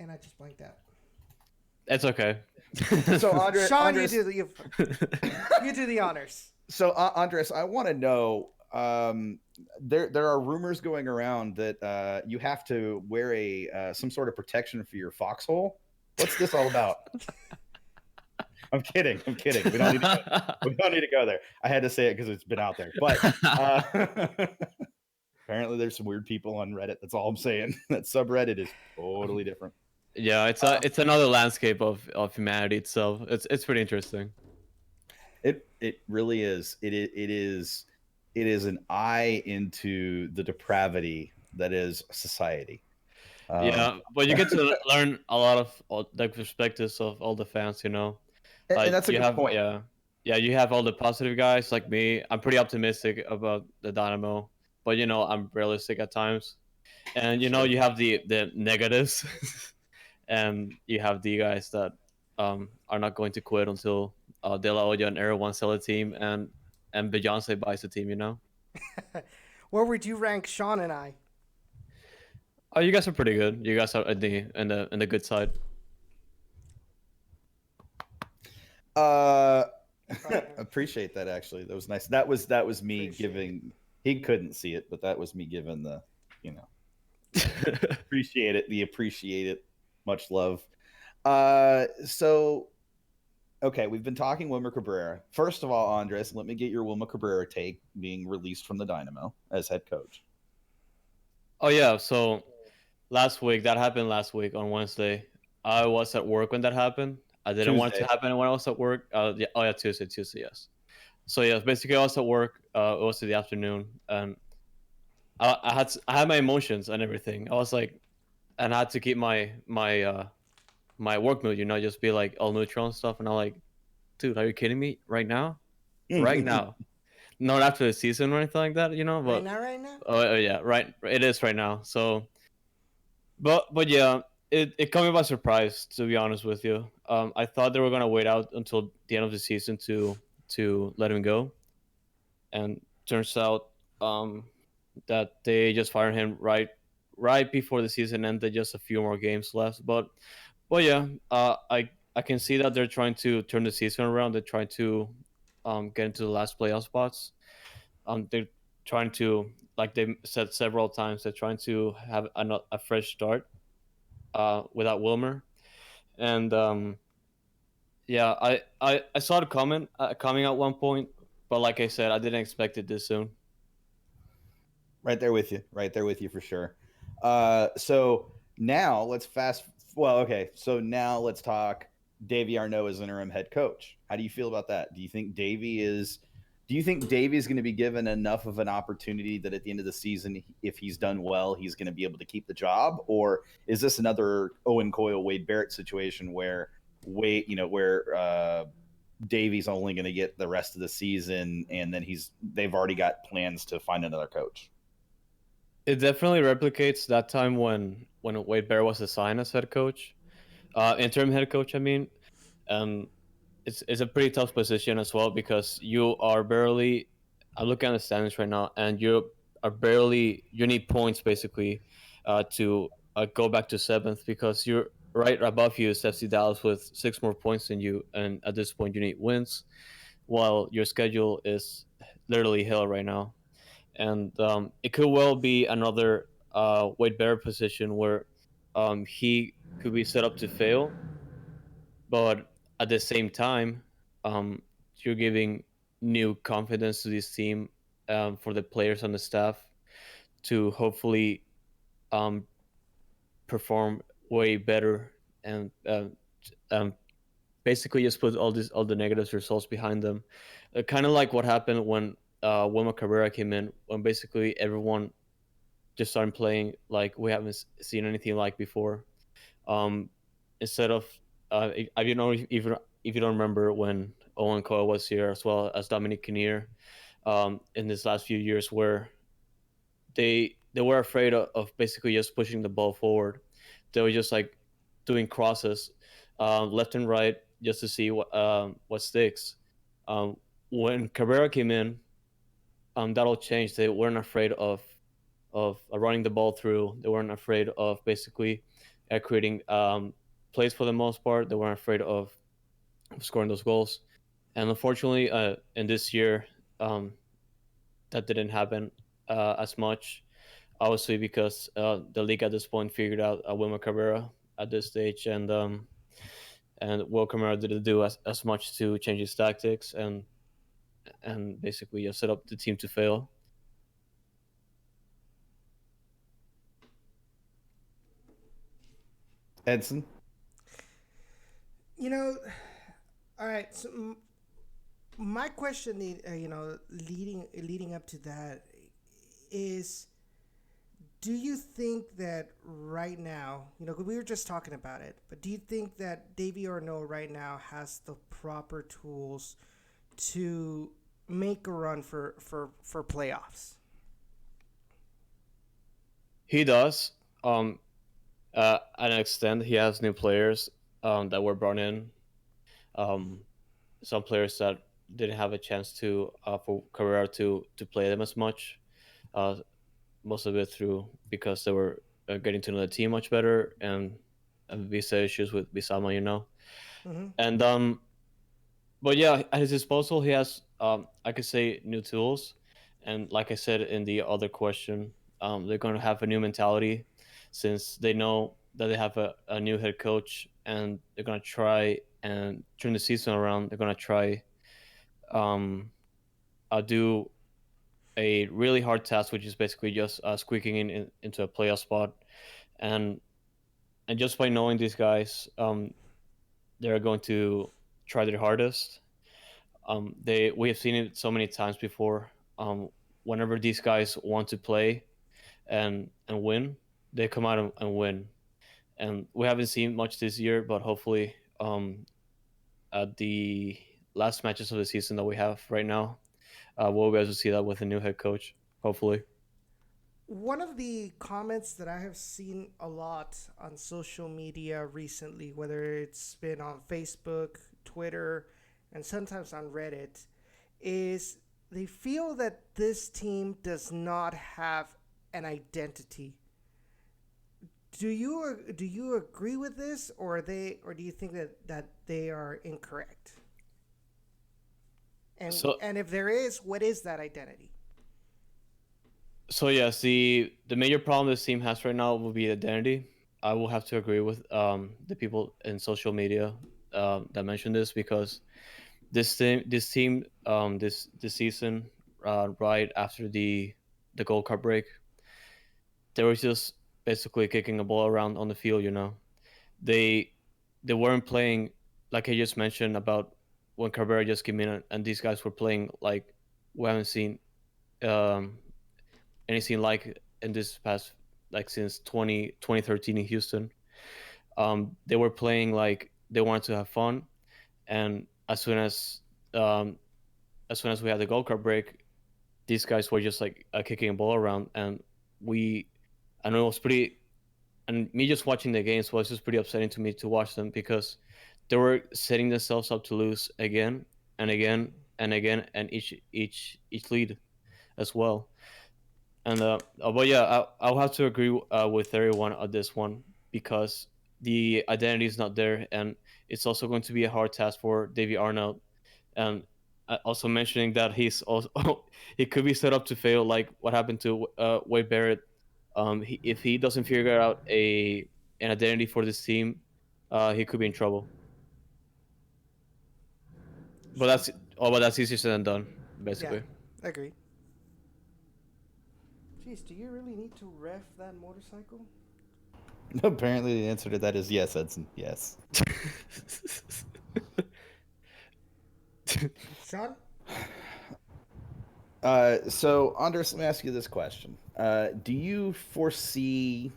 I just blanked out. It's okay. So, Andres, Sean, you do the honors. So, Andres, I want to know. There are rumors going around that you have to wear some sort of protection for your foxhole. What's this all about? I'm kidding. We don't need to go there. I had to say it because it's been out there. But apparently, there's some weird people on Reddit. That's all I'm saying. That subreddit is totally different. Yeah, it's another landscape of humanity itself. It's pretty interesting. It really is. It is an eye into the depravity that is society. Yeah, but you get to learn a lot of the perspectives of all the fans. And that's a good point. Yeah, you have all the positive guys like me. I'm pretty optimistic about the Dynamo, but I'm realistic at times. And Sure. you have the negatives, and you have the guys that are not going to quit until De La Hoya and everyone sell a team and Beyonce buys a team. Where would you rank Sean and I? Oh, you guys are pretty good. You guys are in the good side. Appreciate that. Actually, that was nice. That was me giving. He couldn't see it, but that was me giving the, appreciate it. Much love. So, okay, we've been talking Wilmer Cabrera. First of all, Andres, let me get your Wilmer Cabrera take being released from the Dynamo as head coach. Oh yeah, so that happened last week on Wednesday. I was at work when that happened. I didn't want it to happen when I was at work. Tuesday, yes. So yeah, basically I was at work. It was in the afternoon, and I had my emotions and everything. I was like, and I had to keep my work mood, just be like all neutral and stuff. And I'm like, dude, are you kidding me? Right now? Right now? Not after the season or anything like that, But right now. Oh yeah, right. It is right now. So, but yeah, it caught me by surprise, to be honest with you. I thought they were gonna wait out until the end of the season to let him go, and turns out that they just fired him right before the season ended, just a few more games left. But yeah, I can see that they're trying to turn the season around. They're trying to get into the last playoff spots. They're trying to, like they said several times, they're trying to have a fresh start without Wilmer. And yeah, I saw the comment coming at one point, but like I said, I didn't expect it this soon. Right there with you for sure. So now let's So now let's talk Davy Arnaud as interim head coach. How do you feel about that? Do you think Davy is going to be given enough of an opportunity that at the end of the season, if he's done well, he's going to be able to keep the job? Or is this another Owen Coyle, Wade Barrett situation where Davy's only going to get the rest of the season, and then they've already got plans to find another coach. It definitely replicates that time when Wade Bear was assigned as head coach, interim head coach. I mean, it's a pretty tough position as well because you are barely. I'm looking at the standings right now, and you need points basically to go back to 7th because you're right above you is FC Dallas with 6 more points than you, and at this point you need wins, while your schedule is literally hell right now, and it could well be another Wade Bear position where he could be set up to fail, but at the same time, um, you're giving new confidence to this team for the players on the staff to hopefully um, perform way better and um, basically just put all the negative results behind them. Kind of like what happened when Wilma Cabrera came in, when basically everyone just started playing like we haven't seen anything like before. Instead of I don't know if you don't remember when Ochoa was here as well as Dominic Kinnear in this last few years, where they were afraid of basically just pushing the ball forward. They were just like doing crosses left and right just to see what sticks. When Cabrera came in, that all changed. They weren't afraid of running the ball through. They weren't afraid of basically creating plays for the most part. They weren't afraid of scoring those goals. And unfortunately, in this year, that didn't happen as much. Obviously, because the league at this point figured out Wilmer Cabrera at this stage, and Will Cabrera didn't do as much to change his tactics and basically just set up the team to fail. Edson? You know, all right. So my question, leading up to that, is, do you think that right now, 'cause we were just talking about it, but do you think that Davey Arnaud right now has the proper tools to make a run for playoffs? He does. At an extent, he has new players that were brought in. Some players that didn't have a chance to for Carrera to play them as much. Most of it through because they were getting to know the team much better and visa issues with Bisama, Mm-hmm. And but yeah, at his disposal, he has I could say new tools, and like I said in the other question, they're going to have a new mentality since they know that they have a new head coach, and they're going to try and turn the season around. They're going to try do a really hard task, which is basically just squeaking into a playoff spot, and just by knowing these guys, they're going to try their hardest. We have seen it so many times before. Whenever these guys want to play and win, they come out and win. And we haven't seen much this year, but hopefully, at the last matches of the season that we have right now, we'll be able to see that with a new head coach. Hopefully. One of the comments that I have seen a lot on social media recently, whether it's been on Facebook, Twitter, and sometimes on Reddit, is they feel that this team does not have an identity. Do you agree with this, or do you think that they are incorrect? And if there is, what is that identity? So yes, the major problem this team has right now will be identity. I will have to agree with the people in social media that mentioned this, because this team this season, right after the Gold Cup break, they were just basically kicking a ball around on the field. They weren't playing like I just mentioned about when Cabrera just came in, and these guys were playing like we haven't seen anything like in this past, like since 2013 in Houston. They were playing like they wanted to have fun, and as soon as um, we had the gold card break, these guys were just like kicking a ball around, and I know it was pretty. And me just watching the games was just pretty upsetting to me to watch them because they were setting themselves up to lose again and again and again, and each lead as well. And but yeah, I'll have to agree with everyone on this one because the identity is not there, and it's also going to be a hard task for Davy Arnold. And also mentioning that he's also he could be set up to fail, like what happened to Wade Barrett. If he doesn't figure out an identity for this team, he could be in trouble. But that's easier said than done, basically. Yeah, agree. Jeez, do you really need to ref that motorcycle? Apparently, the answer to that is yes, Edson. Yes. Sean? So, Andres, let me ask you this question. Do you foresee,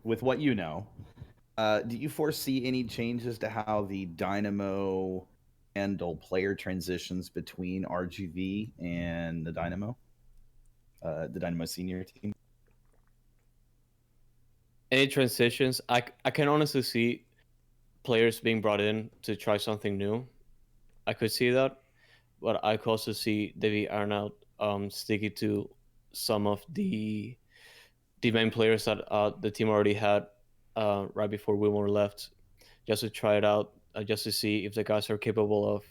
with what you know, do you foresee any changes to how the Dynamo handle player transitions between RGV and the Dynamo senior team? Any transitions? I can honestly see players being brought in to try something new. I could see that, but I could also see Davy Arnold sticking to some of the main players that the team already had right before Wilmore left, just to try it out, just to see if the guys are capable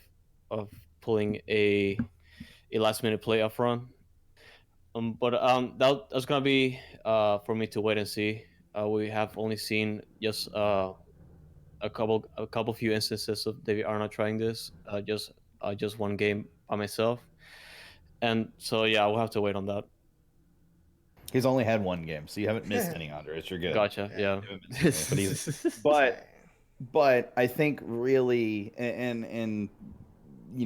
of pulling a last minute playoff run. But that's gonna be for me to wait and see. We have only seen just a couple few instances of David Arnold trying this. Just one game by myself, and so yeah, we'll have to wait on that. He's only had one game, so you haven't missed any, Andres. You're good. Gotcha. Yeah. But I think really, and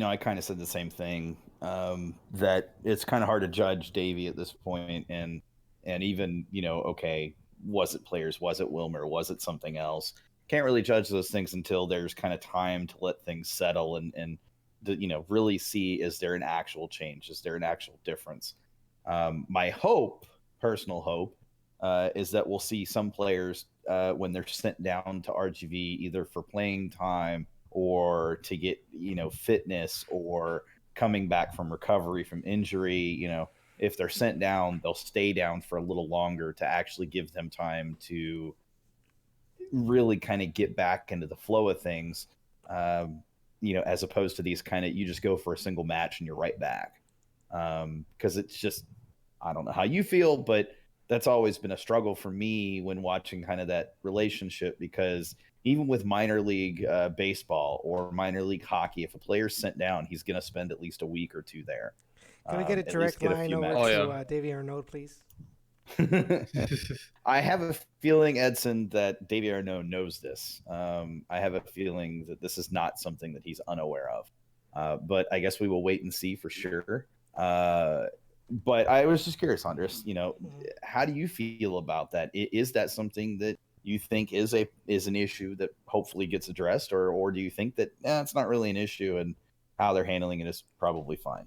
I kind of said the same thing, that it's kind of hard to judge Davey at this point, and even okay, was it players, was it Wilmer, was it something else? Can't really judge those things until there's kind of time to let things settle and really see, is there an actual change, is there an actual difference? My personal hope, is that we'll see some players when they're sent down to RGV, either for playing time or to get fitness or coming back from recovery from injury. If they're sent down, they'll stay down for a little longer to actually give them time to really kind of get back into the flow of things, as opposed to these kind of, you just go for a single match and you're right back. Because it's just, I don't know how you feel, but that's always been a struggle for me when watching kind of that relationship, because even with minor league baseball or minor league hockey, if a player's sent down, he's going to spend at least a week or two there. Can we get a direct line over to Davy Arnaud, please? I have a feeling, Edson, that Davy Arnaud knows this. I have a feeling that this is not something that he's unaware of. But I guess we will wait and see for sure. But I was just curious, Andres, how do you feel about that? Is that something that you think is an issue that hopefully gets addressed, or do you think that it's not really an issue and how they're handling it is probably fine?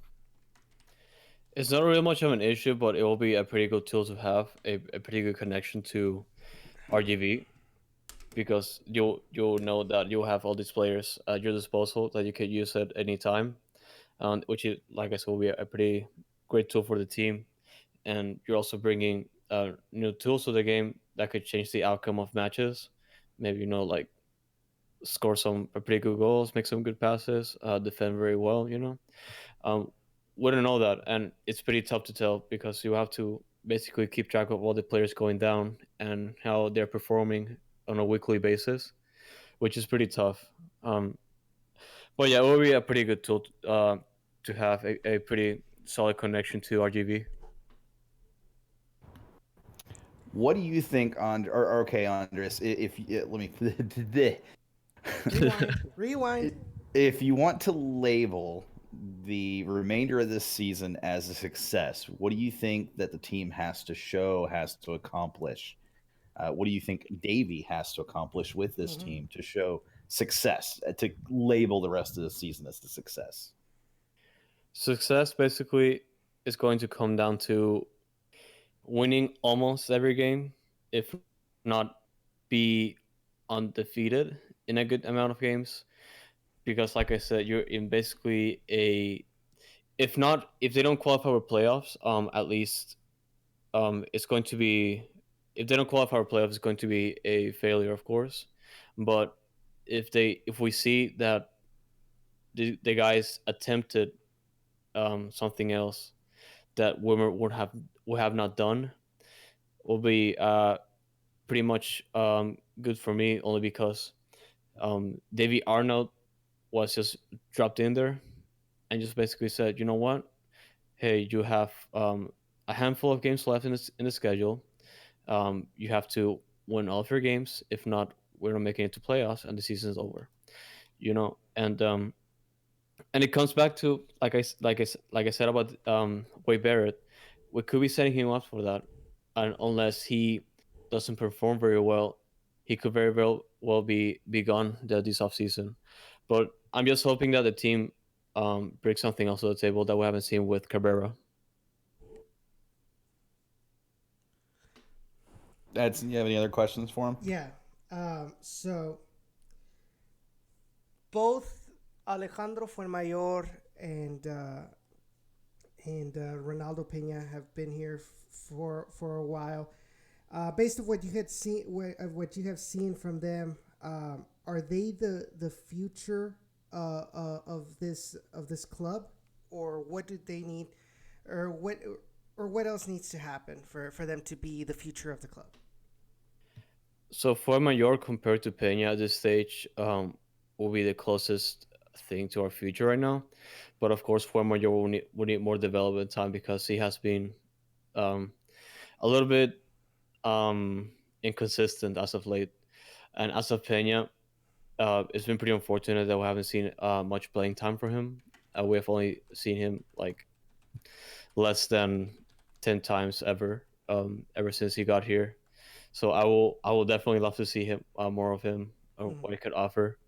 It's not really much of an issue, but it will be a pretty good tool to have, a pretty good connection to RGV, because you'll know that you'll have all these players at your disposal that you can use at any time, which is, like I said, will be a pretty great tool for the team. And you're also bringing new tools to the game that could change the outcome of matches. Maybe like score some pretty good goals, make some good passes, defend very well. Wouldn't know that, and it's pretty tough to tell because you have to basically keep track of all the players going down and how they're performing on a weekly basis, which is pretty tough. But yeah, it will be a pretty good tool to have a pretty solid connection to RGV. What do you think, okay, Andres? If let me Rewind. If you want to label the remainder of this season as a success, what do you think that the team has to show, has to accomplish? What do you think Davey has to accomplish with this team to show success, to label the rest of the season as a success? Success basically is going to come down to winning almost every game, if not be undefeated in a good amount of games. Because, like I said, you're in basically a, if they don't qualify for playoffs, at least it's going to be, if they don't qualify for playoffs, it's going to be a failure, of course. But if we see that the guys attempted something else that Wimmer would have not done, will be pretty much good for me, only because Davy Arnold was just dropped in there and just basically said, you know what, hey, you have a handful of games left in the schedule. You have to win all of your games. If not, we're not making it to playoffs, and the season is over. And it comes back to, like I said about Wade Barrett. We could be setting him up for that, and unless he doesn't perform very well, he could very well be gone this offseason. But I'm just hoping that the team brings something else to the table that we haven't seen with Cabrera. Edson, you have any other questions for him? Yeah. So both Alejandro Fuenmayor and Ronaldo Peña have been here for a while. Based on what you had seen, what you have seen from them, are they the future of this club, or what do they need, or what else needs to happen for them to be the future of the club? So for Mayor compared to Peña at this stage, will be the closest thing to our future right now. But of course, for Mayor will need more development time, because he has been a little bit inconsistent as of late. And as of Peña, it's been pretty unfortunate that we haven't seen much playing time for him. We have only seen him like less than 10 times ever since he got here. So I will definitely love to see him more of him, or what he could offer.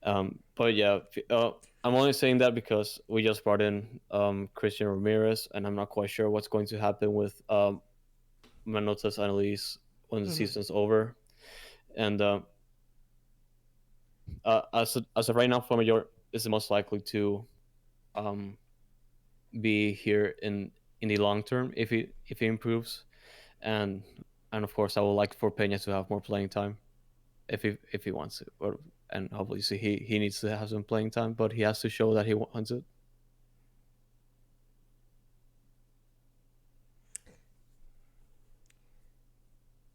But yeah, I'm only saying that because we just brought in Christian Ramirez, and I'm not quite sure what's going to happen with Manotas Annalise when the season's over. And as of right now, Flamengo is the most likely to be here in the long term if he improves, and of course I would like for Peña to have more playing time if he wants it, and obviously he needs to have some playing time, but he has to show that he wants it.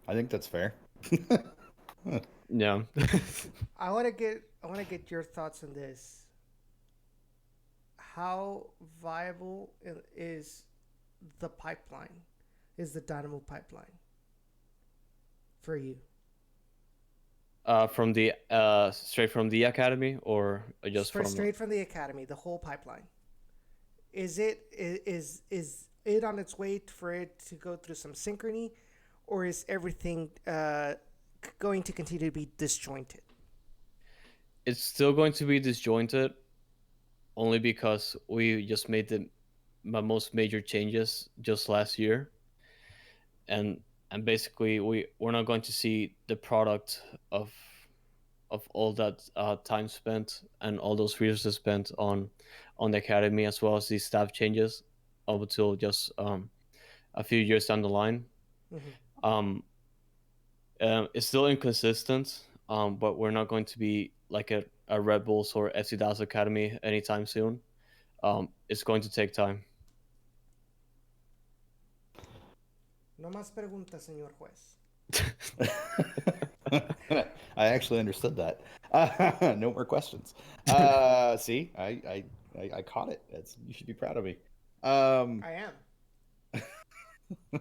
I think that's fair. Yeah. I want to get your thoughts on this. How viable is the pipeline? Is the Dynamo pipeline for you? From the straight from the academy, or just from straight from the academy, the whole pipeline. Is it on its way for it to go through some synchrony, or is everything going to continue to be disjointed? It's still going to be disjointed, only because we just made the most major changes just last year, and basically we're not going to see the product of all that time spent and all those resources spent on the academy, as well as these staff changes, up until just a few years down the line. It's still inconsistent, but we're not going to be like a Red Bulls or FC Dallas Academy anytime soon. It's going to take time. No más preguntas, señor juez. I actually understood that. No more questions. See, I caught it. You should be proud of me. I am.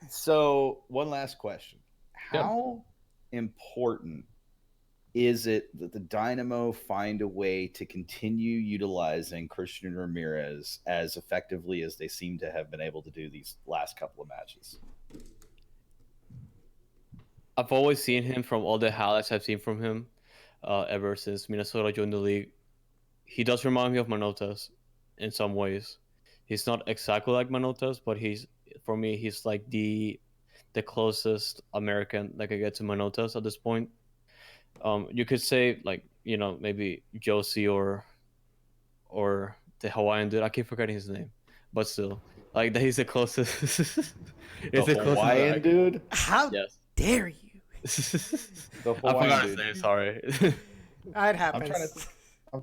So one last question. How important is it that the Dynamo find a way to continue utilizing Christian Ramirez as effectively as they seem to have been able to do these last couple of matches? I've always seen him, from all the highlights I've seen from him, ever since Minnesota joined the league. He does remind me of Manotas in some ways. He's not exactly like Manotas, but for me he's like the closest American that could get to Manotas at this point. You could say like maybe Josie or the Hawaiian dude. I keep forgetting his name, but still, like he's the closest. The Hawaiian dude. How Yes. dare you? The I Hawaiian forgot his dude. name. Sorry. It I'm happens.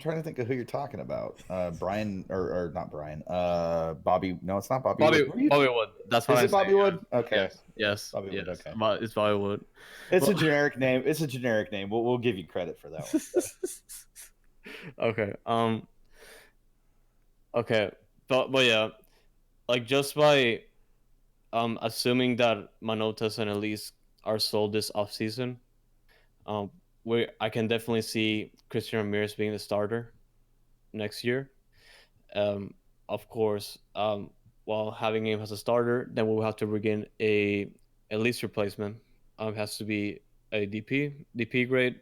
trying to think of who you're talking about. Brian or not Brian. Bobby. No, it's not Bobby. Bobby Wood. Who are you- Bobby Wood. That's what Is I'm it Bobby saying. Wood? Okay. Yes. Bobby yes. Wood, okay. It's Bobby Wood. It's a Well- generic name. It's a generic name. We'll give you credit for that one. Okay. Okay. But yeah, like just by assuming that Manotas and Elise are sold this offseason, I can definitely see Christian Ramirez being the starter next year. Of course, while having him as a starter, then we'll have to bring in a Elise replacement. Has to be a DP grade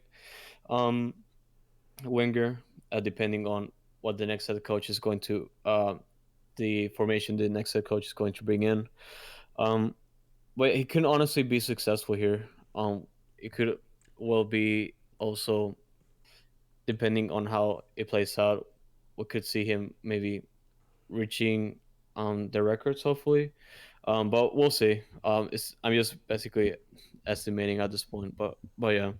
winger, depending on what the next head coach is going to the formation the next head coach is going to bring in. But he can honestly be successful here. It could well be also depending on how it plays out. We could see him maybe reaching the records hopefully. But we'll see. I'm just basically estimating at this point. But yeah,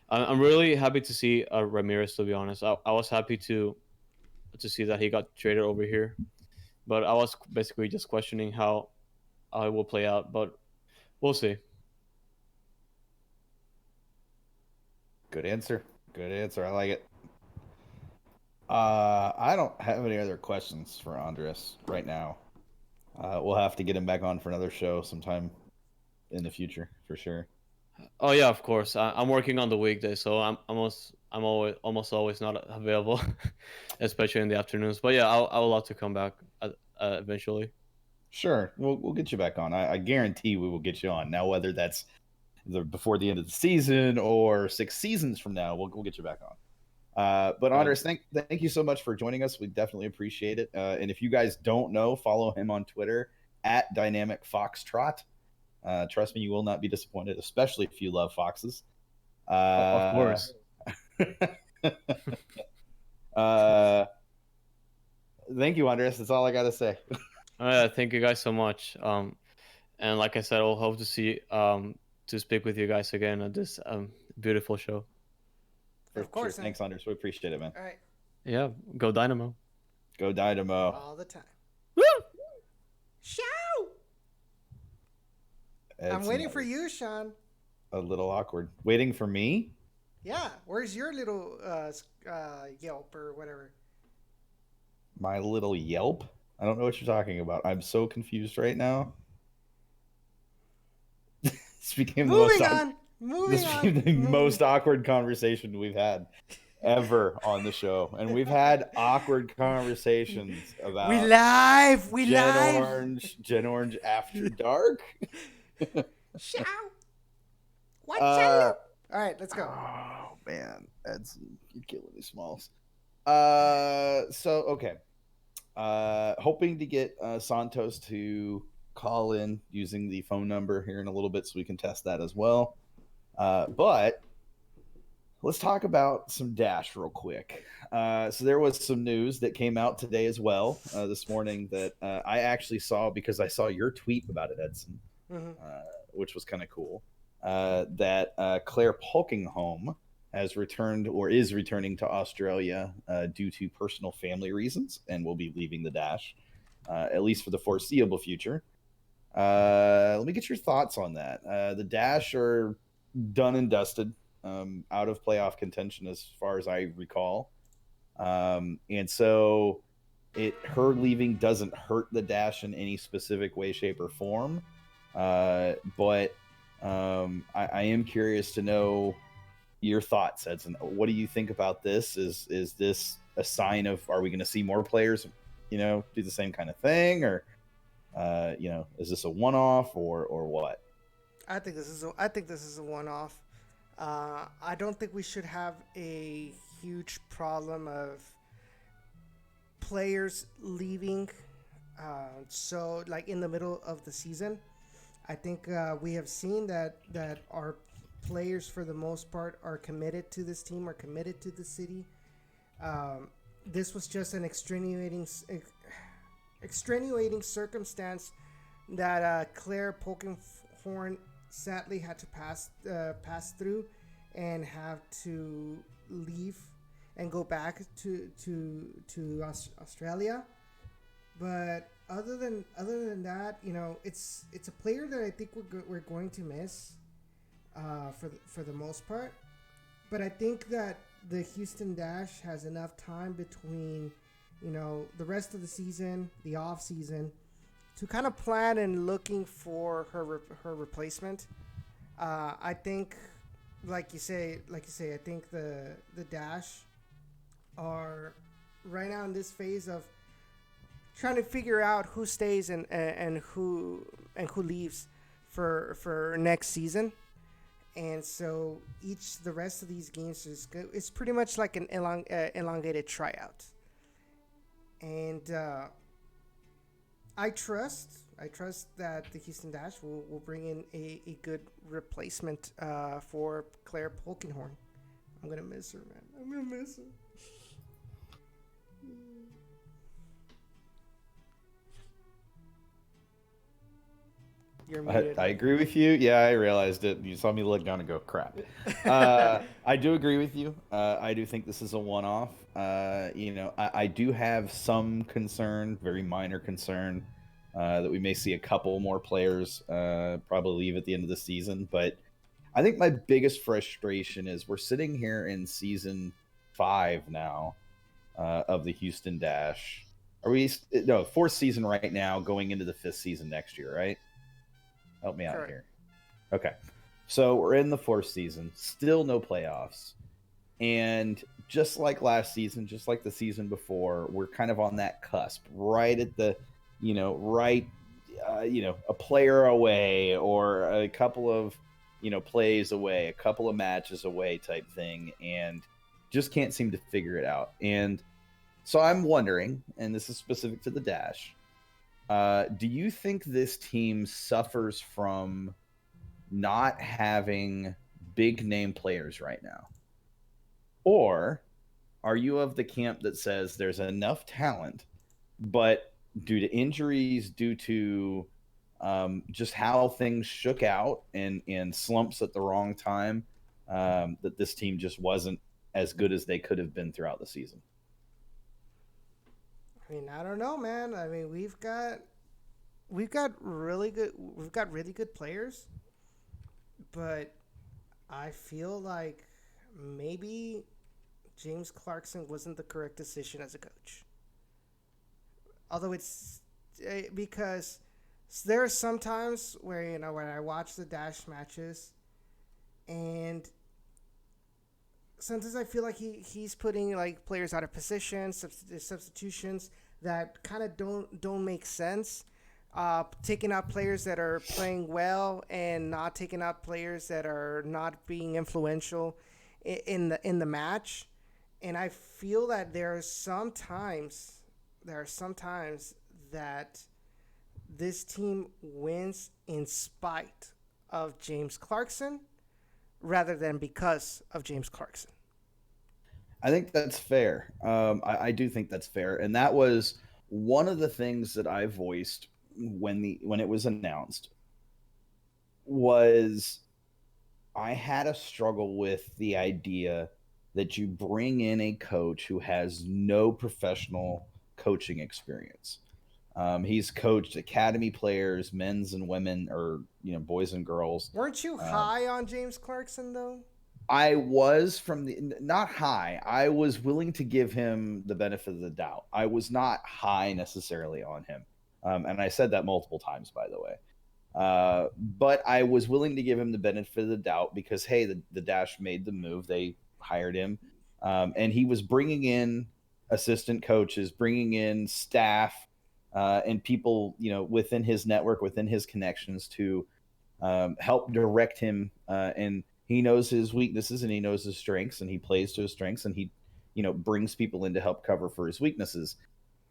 I'm really happy to see Ramirez. To be honest, I was happy to see that he got traded over here, but I was basically just questioning how it will play out. But we'll see. Good answer. Good answer. I like it. I don't have any other questions for Andres right now. We'll have to get him back on for another show sometime in the future for sure. Oh yeah, of course. I'm working on the weekday, so I'm almost always not available, especially in the afternoons. But yeah, I would love to come back eventually. Sure, we'll get you back on. I guarantee we will get you on. Now, whether that's before the end of the season or 6 seasons from now, we'll get you back on. But Andres, thank you so much for joining us. We definitely appreciate it. And if you guys don't know, follow him on Twitter at Dynamic Foxtrot. Trust me, you will not be disappointed, especially if you love foxes. Of course. Thank you, Andres. That's all I got to say. Thank you guys so much. And like I said, I'll hope to see to speak with you guys again at this beautiful show. Of course. Sure. Thanks, Andres. We appreciate it, man. All right. Yeah, go Dynamo. Go Dynamo. All the time. Woo! Shout! I'm It's waiting for you, Sean. a little awkward. Waiting for me? Yeah. Where's your little Yelp or whatever? My little Yelp? I don't know what you're talking about. I'm so confused right now. This became Moving on. Moving this on. became the Moving- most awkward conversation we've had ever on the show. And we've had awkward conversations about We live. We Gen live. Orange After Dark. Shout. What? Uh, All right, let's go. Oh man, Edson, you're killing me, Smalls. Okay. Hoping to get Santos to call in using the phone number here in a little bit so we can test that as well. But let's talk about some Dash real quick. So there was some news that came out today as well this morning that I actually saw because I saw your tweet about it, Edson, which was kind of cool. That Claire Polkinghome has returned or is returning to Australia due to personal family reasons and will be leaving the Dash, at least for the foreseeable future. Let me get your thoughts on that. The Dash are done and dusted, out of playoff contention as far as I recall. And so her leaving doesn't hurt the Dash in any specific way, shape, or form. But I am curious to know your thoughts, Edson. What do you think about this? Is this a sign of, are we going to see more players, do the same kind of thing, or is this a one-off or what? I think this is a one-off. I don't think we should have a huge problem of players leaving. So, like in the middle of the season, I think we have seen that our players, for the most part, are committed to this team, are committed to the city. This was just an extenuating circumstance that Claire Polkinghorne sadly had to pass through and have to leave and go back to Australia. But other than that, it's a player that I think we're going to miss for the most part. But I think that the Houston Dash has enough time between the rest of the season, the off season, to kind of plan and looking for her replacement. I think, like you say, I think the Dash are right now in this phase of trying to figure out who stays and who leaves for next season. And so the rest of these games it's pretty much like an elongated tryout. And I trust that the Houston Dash will bring in a good replacement for Claire Polkinghorne. I'm gonna miss her, man. I'm gonna miss her. You're muted. I agree with you. Yeah, I realized it. You saw me look down and go, crap. I do agree with you. I do think this is a one-off. I do have some concern, very minor concern, that we may see a couple more players probably leave at the end of the season. But I think my biggest frustration is we're sitting here in season 5 now of the Houston Dash. Fourth season right now, going into the 5th season next year, right? Help me out here. Okay. So we're in the 4th season, still no playoffs. And just like last season, just like the season before, we're kind of on that cusp, right at the, a player away or a couple of, plays away, a couple of matches away type thing, and just can't seem to figure it out. And so I'm wondering, and this is specific to the Dash, do you think this team suffers from not having big name players right now? Or are you of the camp that says there's enough talent, but due to injuries, due to just how things shook out and slumps at the wrong time, that this team just wasn't as good as they could have been throughout the season? I mean, I don't know, man. I mean, we've got really good players, but I feel like maybe James Clarkson wasn't the correct decision as a coach. Although it's because there are some times where when I watch the Dash matches, and sometimes I feel like he's putting like players out of position, substitutions that kind of don't make sense. Taking out players that are playing well and not taking out players that are not being influential in the match. And I feel that there are some times that this team wins in spite of James Clarkson rather than because of James Clarkson. I think that's fair. I do think that's fair. And that was one of the things that I voiced when it was announced, was I had a struggle with the idea that you bring in a coach who has no professional coaching experience. He's coached academy players, men's and women, or boys and girls. Weren't you high on James Clarkson though? I was not high. I was willing to give him the benefit of the doubt. I was not high necessarily on him. And I said that multiple times, by the way. But I was willing to give him the benefit of the doubt because, hey, the Dash made the move. They hired him. And he was bringing in assistant coaches, bringing in staff, and people, within his network, within his connections to help direct him and he knows his weaknesses and he knows his strengths, and he plays to his strengths, and he, brings people in to help cover for his weaknesses.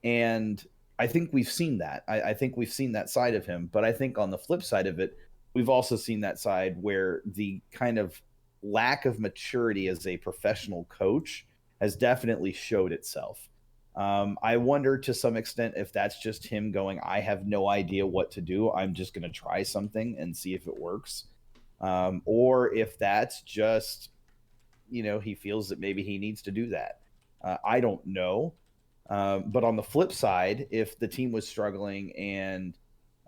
And I think we've seen that. I think we've seen that side of him. But I think on the flip side of it, we've also seen that side where the kind of lack of maturity as a professional coach has definitely showed itself. I wonder to some extent if that's just him going, I have no idea what to do. I'm just going to try something and see if it works. Or if that's just, he feels that maybe he needs to do that. I don't know. But on the flip side, if the team was struggling and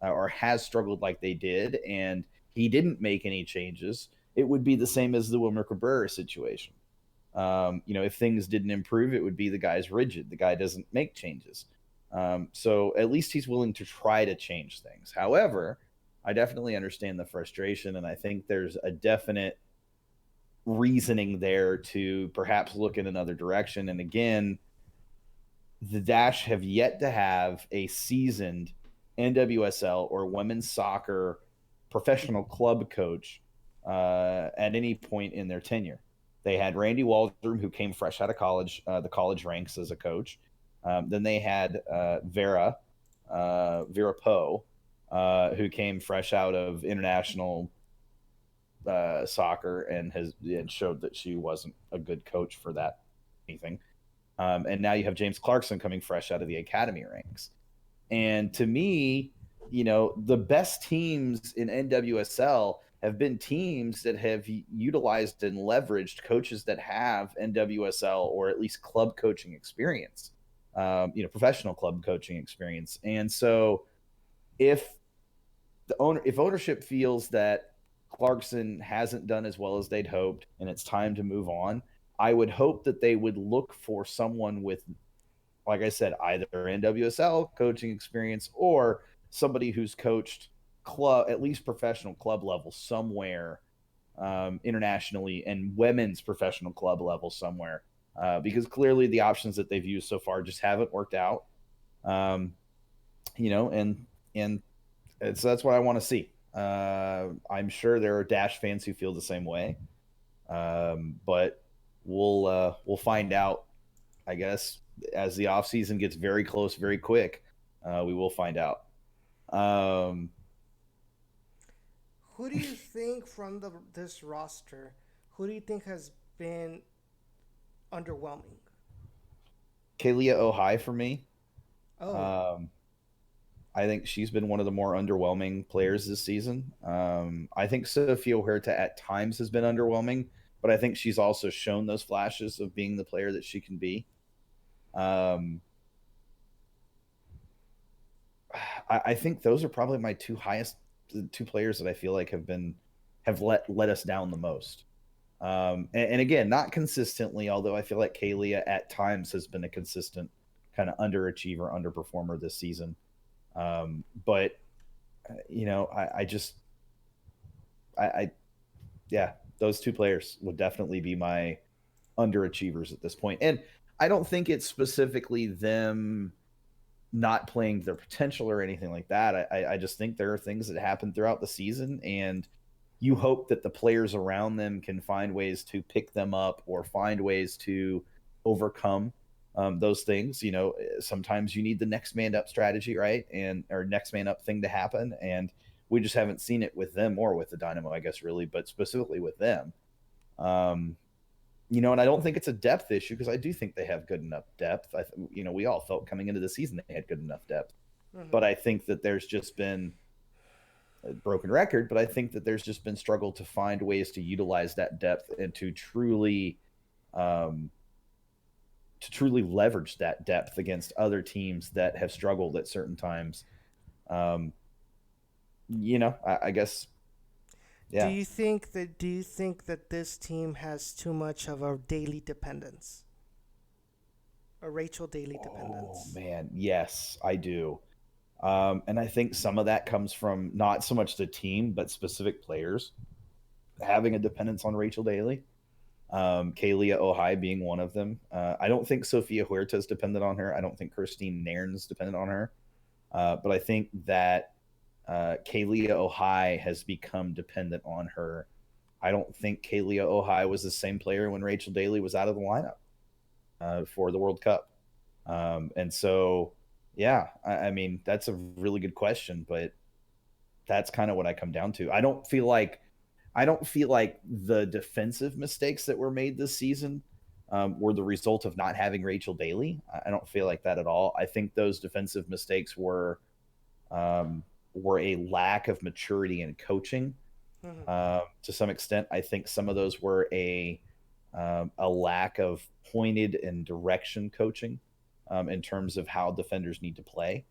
or has struggled like they did, and he didn't make any changes, it would be the same as the Wilmer Cabrera situation. If things didn't improve, it would be the guy's rigid. The guy doesn't make changes. So at least he's willing to try to change things. However, I definitely understand the frustration, and I think there's a definite reasoning there to perhaps look in another direction. And again, the Dash have yet to have a seasoned NWSL or women's soccer professional club coach at any point in their tenure. They had Randy Waldrum, who came fresh out of college, the college ranks as a coach. Then they had Vera Poe, who came fresh out of international soccer and showed that she wasn't a good coach for that anything. And now you have James Clarkson coming fresh out of the academy ranks. And to me, the best teams in NWSL have been teams that have utilized and leveraged coaches that have NWSL or at least club coaching experience, professional club coaching experience. And so if ownership feels that Clarkson hasn't done as well as they'd hoped and it's time to move on, I would hope that they would look for someone with, like I said, either NWSL coaching experience or somebody who's coached club, at least professional club level somewhere internationally, and women's professional club level somewhere, because clearly the options that they've used so far just haven't worked out. And so that's what I want to see. I'm sure there are Dash fans who feel the same way, but we'll find out, I guess, as the off season gets very close, very quick. We will find out. Who do you think from this roster? Who do you think has been underwhelming? Kalia Ohai for me. Oh, I think she's been one of the more underwhelming players this season. I think Sofia Huerta at times has been underwhelming, but I think she's also shown those flashes of being the player that she can be. I think those are probably my two players that I feel like have let us down the most. And again, not consistently, although I feel like Kalia at times has been a consistent kind of underachiever, underperformer this season. But yeah, those two players would definitely be my underachievers at this point. And I don't think it's specifically them not playing their potential or anything like that. I just think there are things that happen throughout the season, and you hope that the players around them can find ways to pick them up or find ways to overcome those things. Sometimes you need the next man up strategy, right? Or next man up thing to happen. And we just haven't seen it with them or with the Dynamo, I guess, really, but specifically with them. And I don't think it's a depth issue, because I do think they have good enough depth. We all felt coming into the season they had good enough depth. Mm-hmm. But I think that there's just been a broken record, but I think that there's just been struggle to find ways to utilize that depth and to truly leverage that depth against other teams that have struggled at certain times. I guess. Yeah. Do you think that this team has too much of a daily dependence? A Rachel Daly dependence? Oh man, yes, I do. And I think some of that comes from not so much the team, but specific players having a dependence on Rachel Daly. Kalia Ohai being one of them. I don't think Sofia Huerta is dependent on her. I don't think Christine Nairn's dependent on her. But I think that Kalia Ohai has become dependent on her I don't think Kaylee Ohai was the same player when Rachel Daly was out of the lineup for the World Cup. And so, yeah, I mean, that's a really good question, but that's kind of what I come down to. I don't feel like the defensive mistakes that were made this season were the result of not having Rachel Daly. I don't feel like that at all. I think those defensive mistakes were a lack of maturity in coaching to some extent. I think some of those were a lack of pointed and direction coaching in terms of how defenders need to play.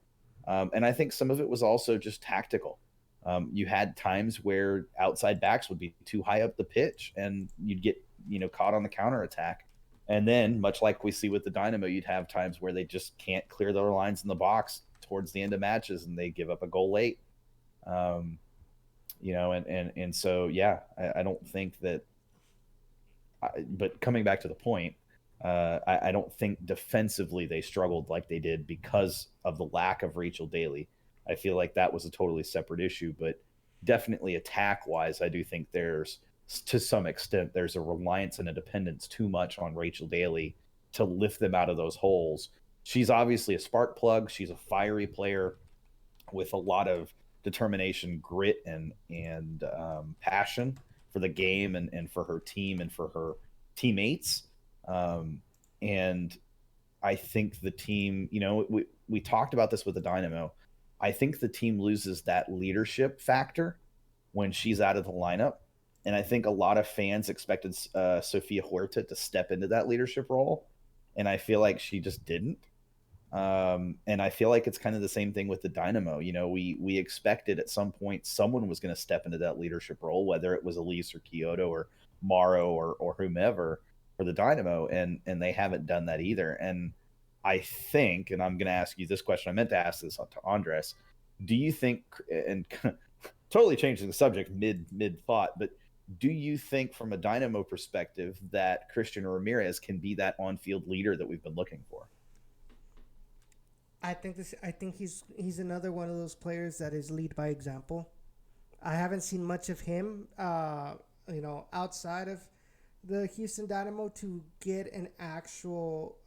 And I think some of it was also just tactical. You had times where outside backs would be too high up the pitch and you'd get, caught on the counterattack. And then, much like we see with the Dynamo, you'd have times where they just can't clear their lines in the box towards the end of matches and they give up a goal late. And so, yeah, I don't think that, but coming back to the point, I don't think defensively they struggled like they did because of the lack of Rachel Daly. I feel like that was a totally separate issue, but definitely attack-wise, I do think to some extent, there's a reliance and a dependence too much on Rachel Daly to lift them out of those holes. She's obviously a spark plug. She's a fiery player with a lot of determination, grit, and passion for the game and for her team and for her teammates. And I think the team, we talked about this with the Dynamo. I think the team loses that leadership factor when she's out of the lineup. And I think a lot of fans expected Sofia Huerta to step into that leadership role. And I feel like she just didn't. And I feel like it's kind of the same thing with the Dynamo. We expected at some point someone was going to step into that leadership role, whether it was Elise or Kyoto or Morrow or whomever for the Dynamo. And they haven't done that either. And I think, and I'm going to ask you this question, I meant to ask this to Andres, do you think, and totally changing the subject mid thought, but do you think from a Dynamo perspective that Christian Ramirez can be that on-field leader that we've been looking for? I think he's another one of those players that is lead by example. I haven't seen much of him, outside of the Houston Dynamo to get an actual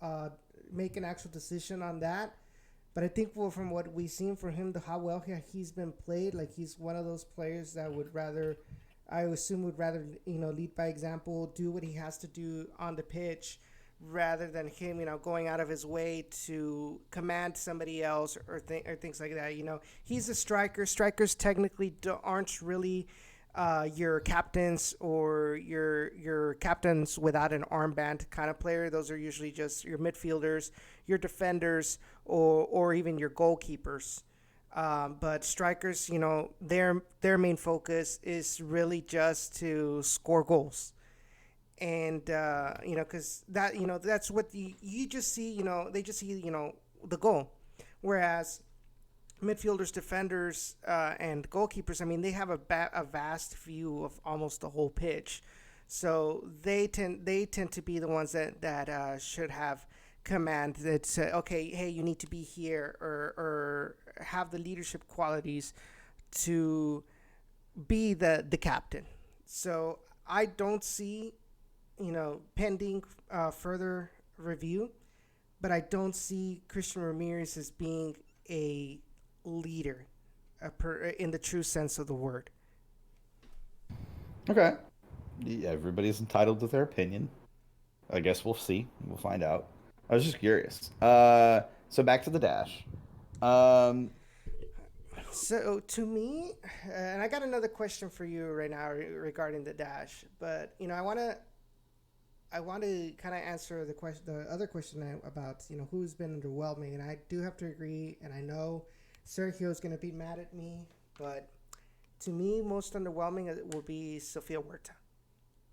make an actual decision on that. But I think from what we've seen from him, how well he's been played, like he's one of those players that would rather lead by example, do what he has to do on the pitch, rather than him, going out of his way to command somebody else or things like that. He's a striker. Strikers technically aren't really your captains or your captains without an armband kind of player. Those are usually just your midfielders, your defenders, or even your goalkeepers. But strikers, their main focus is really just to score goals. And, because that's what you just see, they just see, the goal. Whereas midfielders, defenders, and goalkeepers, I mean, they have a vast view of almost the whole pitch. So they tend to be the ones that should have command, that say, okay, hey, you need to be here, or have the leadership qualities to be the captain. So I don't see, pending further review, but I don't see Christian Ramirez as being a leader in the true sense of the word. Okay. Yeah, everybody's entitled to their opinion. I guess we'll see. We'll find out. I was just curious. So back to the dash. So to me, and I got another question for you right now regarding the dash, but I want to kind of answer the other question about who's been underwhelming, and I do have to agree, and I know Sergio is going to be mad at me, but to me, most underwhelming will be Sofia Huerta.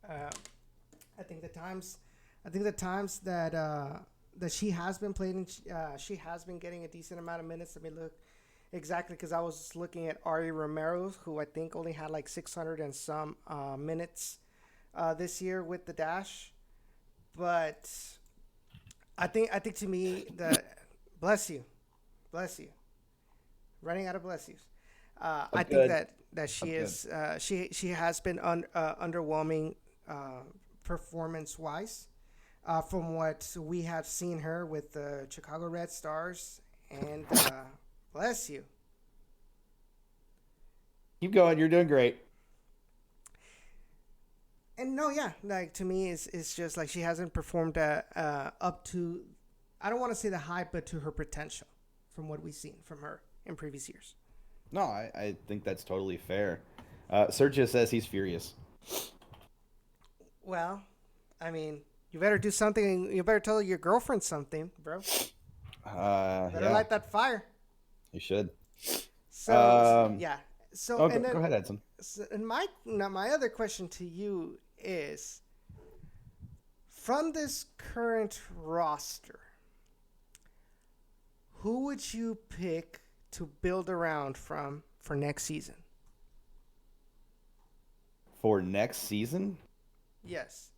I think the times that she has been playing, she has been getting a decent amount of minutes. I mean, look, exactly, because I was looking at Ari Romero, who I think only had like 600 and some minutes this year with the dash. But I think to me that bless you, running out of bless yous. I think that that she That's is she has been underwhelming performance wise from what we have seen her with the Chicago Red Stars, and bless you. Keep going. You're doing great. And no, yeah, like to me, it's just like she hasn't performed up to, I don't want to say the hype, but to her potential from what we've seen from her in previous years. No, I think that's totally fair. Sergio says he's furious. Well, I mean, you better do something. You better tell your girlfriend something, bro. Better Yeah, light that fire. you should. So yeah. So Oh, and go then ahead, Edson. and my other question to you is, from this current roster, who would you pick to build around from for next season? For next season, Yes.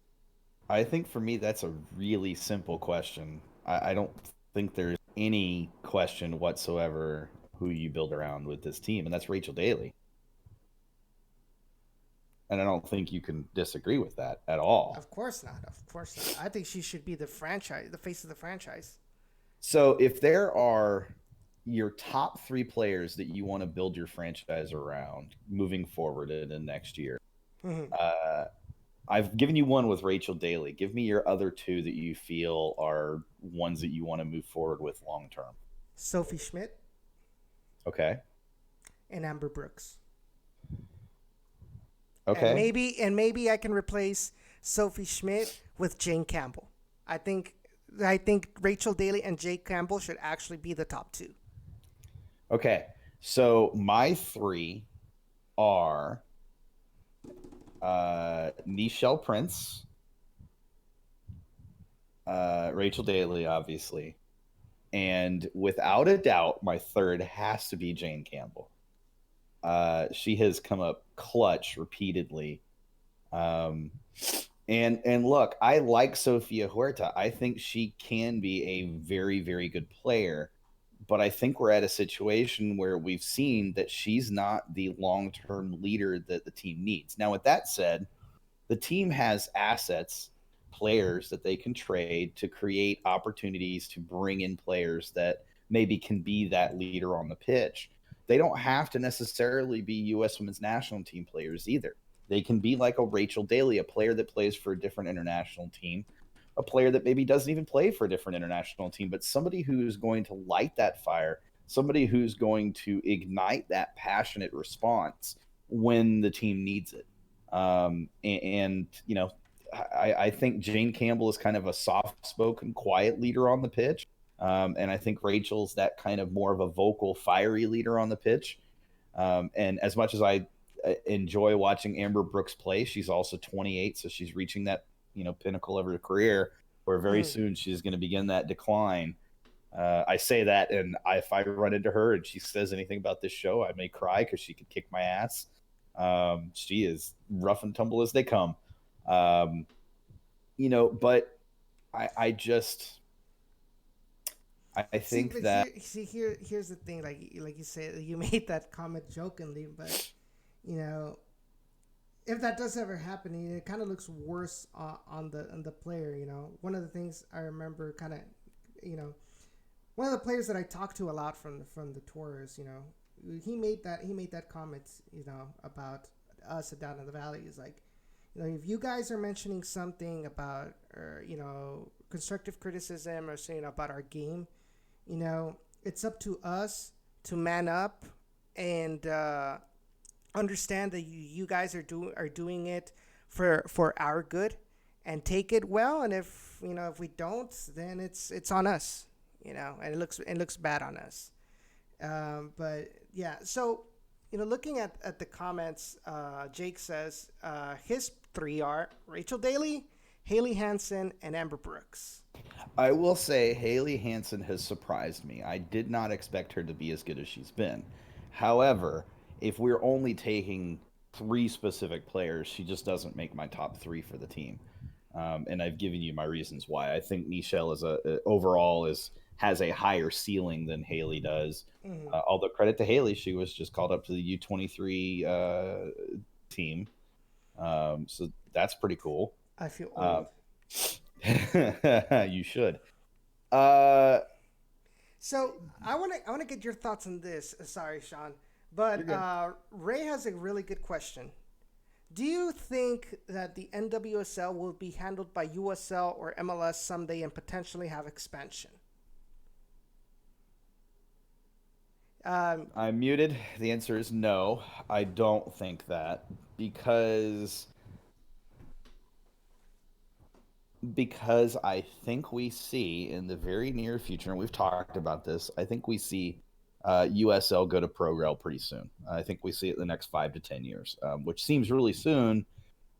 I think for me that's a really simple question. I don't think there's any question whatsoever who you build around with this team, and that's Rachel Daly. And I don't think you can disagree with that at all. Of course not. Of course not. I think she should be the franchise, the face of the franchise. So if there are your top 3 players that you want to build your franchise around moving forward in the next year, I've given you one with Rachel Daly. Give me your other 2 that you feel are ones that you want to move forward with long term. Sophie Schmidt Okay. and Amber Brooks. Okay. And maybe I can replace Sophie Schmidt with Jane Campbell. I think Rachel Daly and Jane Campbell should actually be the top 2. Okay. So my 3 are Nichelle Prince, Rachel Daly, obviously, and without a doubt, my 3rd has to be Jane Campbell. She has come up clutch repeatedly. And look, I like Sofia Huerta. I think she can be a very, very good player, but I think we're at a situation where we've seen that she's not the long-term leader that the team needs. Now, with that said, the team has assets, players that they can trade to create opportunities to bring in players that maybe can be that leader on the pitch. They don't have to necessarily be U.S. Women's National Team players either. They can be like a Rachel Daly, a player that plays for a different international team, a player that maybe doesn't even play for a different international team, but somebody who's going to light that fire, somebody who's going to ignite that passionate response when the team needs it. And you know, I think Jane Campbell is kind of a soft-spoken, quiet leader on the pitch. And I think Rachel's that kind of more of a vocal, fiery leader on the pitch. And as much as I enjoy watching Amber Brooks play, she's also 28, so she's reaching that, you know, pinnacle of her career where very soon she's going to begin that decline. I say that, and if I run into her and she says anything about this show, I may cry because she could kick my ass. She is rough and tumble as they come. You know, but I think here's the thing. Like you said, you made that comment jokingly, but you know, if that does ever happen, it kind of looks worse on the player. You know, one of the things I remember, kind of, you know, one of the players that I talked to a lot from the tours, you know, he made that comment, you know, about us down in the valley. Is like, you know, if you guys are mentioning something about, or you know, constructive criticism or saying about our game, you know, it's up to us to man up and understand that you guys are doing it for our good, and take it well. And if you know, if we don't, then it's on us, you know, and it looks bad on us. But yeah, so you know, looking at the comments, Jake says his 3 are Rachel Daly, Haley Hansen, and Amber Brooks. I will say Haley Hansen has surprised me. I did not expect her to be as good as she's been. However, if we're only taking 3 specific players, she just doesn't make my top 3 for the team. And I've given you my reasons why. I think Nichelle overall has a higher ceiling than Haley does. Mhm. Although credit to Haley, she was just called up to the U23 team, so that's pretty cool. I feel old. You should. Uh, So I want to get your thoughts on this. Sorry, Sean, but You're good. Ray has a really good question. Do you think that the NWSL will be handled by USL or MLS someday and potentially have expansion? I'm muted. The answer is no. I don't think that because I think we see in the very near future, and we've talked about this, I think we see USL go to ProRail pretty soon. I think we see it in the next 5 to 10 years, which seems really soon,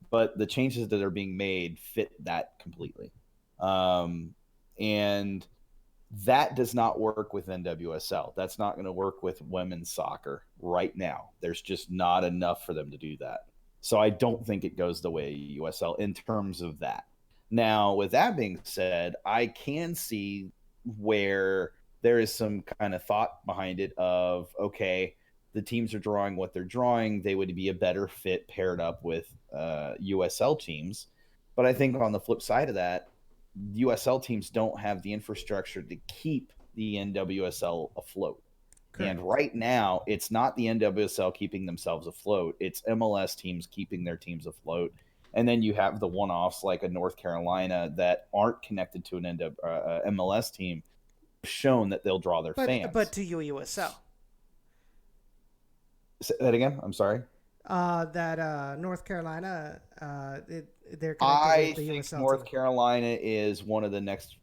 but the changes that are being made fit that completely. And that does not work with NWSL. That's not going to work with women's soccer right now. There's just not enough for them to do that. So I don't think it goes the way USL in terms of that. Now, with that being said, I can see where there is some kind of thought behind it of, okay, the teams are drawing what they're drawing. They would be a better fit paired up with USL teams. But I think on the flip side of that, USL teams don't have the infrastructure to keep the NWSL afloat. Correct. And right now, it's not the NWSL keeping themselves afloat. It's MLS teams keeping their teams afloat. And then you have the one-offs like a North Carolina that aren't connected to an MLS team, shown that they'll draw their fans. But to USL, Say that again. I'm sorry. that North Carolina, they're connected I with the think USL North team. Carolina is one of the next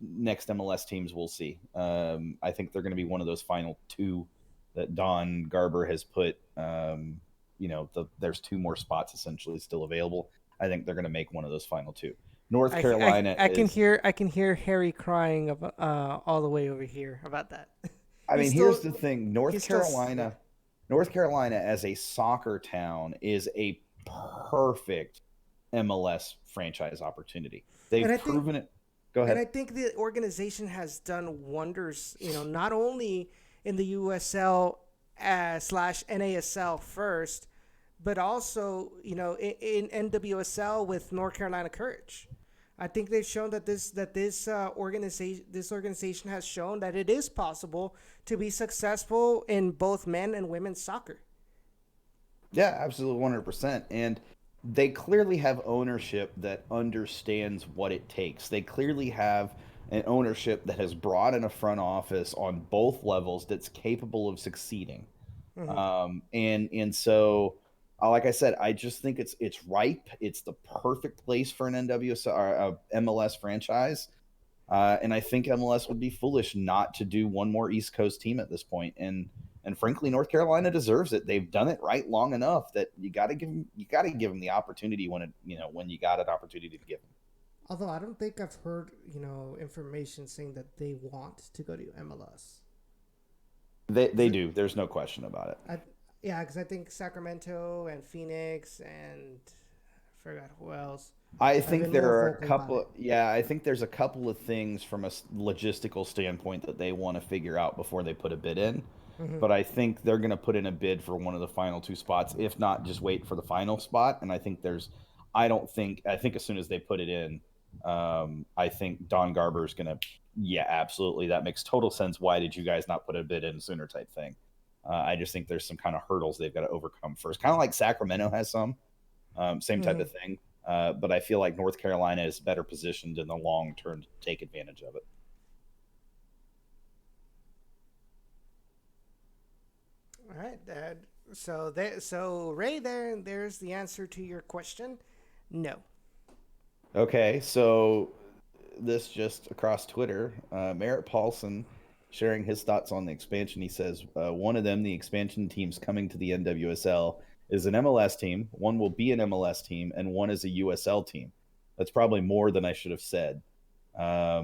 MLS teams we'll see. I think they're going to be one of those final two that Don Garber has put. There's two more spots essentially still available. I think they're going to make one of those final two. North Carolina. I can hear Harry crying all the way over here about that. I mean, He's here's still- the thing: he's still- North Carolina as a soccer town is a perfect MLS franchise opportunity. They've And I think- proven it. Go ahead. And I think the organization has done wonders, not only in the USL slash NASL first, but also, in NWSL with North Carolina Courage. I think they've shown that this organization has shown that it is possible to be successful in both men and women's soccer. Yeah, absolutely, 100%. And they clearly have ownership that understands what it takes. They clearly have an ownership that has brought in a front office on both levels that's capable of succeeding. And so, like I said, I just think it's ripe. It's the perfect place for an NWS or MLS franchise. And I think MLS would be foolish not to do one more East Coast team at this point. And frankly, North Carolina deserves it. They've done it right long enough that you got to give them the opportunity when you got an opportunity to give them. Although I don't think I've heard, information saying that they want to go to MLS. They do. There's no question about it. Because I think Sacramento and Phoenix and I forgot who else. I think been there more are a vocal about couple. Yeah, I think there's a couple of things from a logistical standpoint that they want to figure out before they put a bid in. But I think they're going to put in a bid for one of the final two spots, if not just wait for the final spot. And I think I think as soon as they put it in, I think Don Garber is going to, yeah, absolutely. That makes total sense. Why did you guys not put a bid in sooner type thing? I just think there's some kind of hurdles they've got to overcome first. Kind of like Sacramento has some, same type of thing. But I feel like North Carolina is better positioned in the long term to take advantage of it. All right, so Ray, there's the answer to your question. No. Okay, so this just across Twitter, Merritt Paulson sharing his thoughts on the expansion. He says one of them, the expansion teams coming to the NWSL, is an MLS team. One will be an MLS team, and one is a USL team. That's probably more than I should have said. Jeff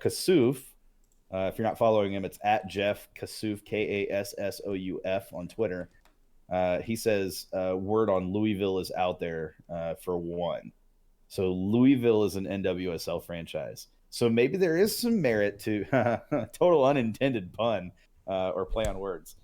Kassouf, if you're not following him, it's at Jeff Kassouf, Kassouf on Twitter. He says word on Louisville is out there for one. So Louisville is an NWSL franchise. So maybe there is some merit to total unintended pun or play on words.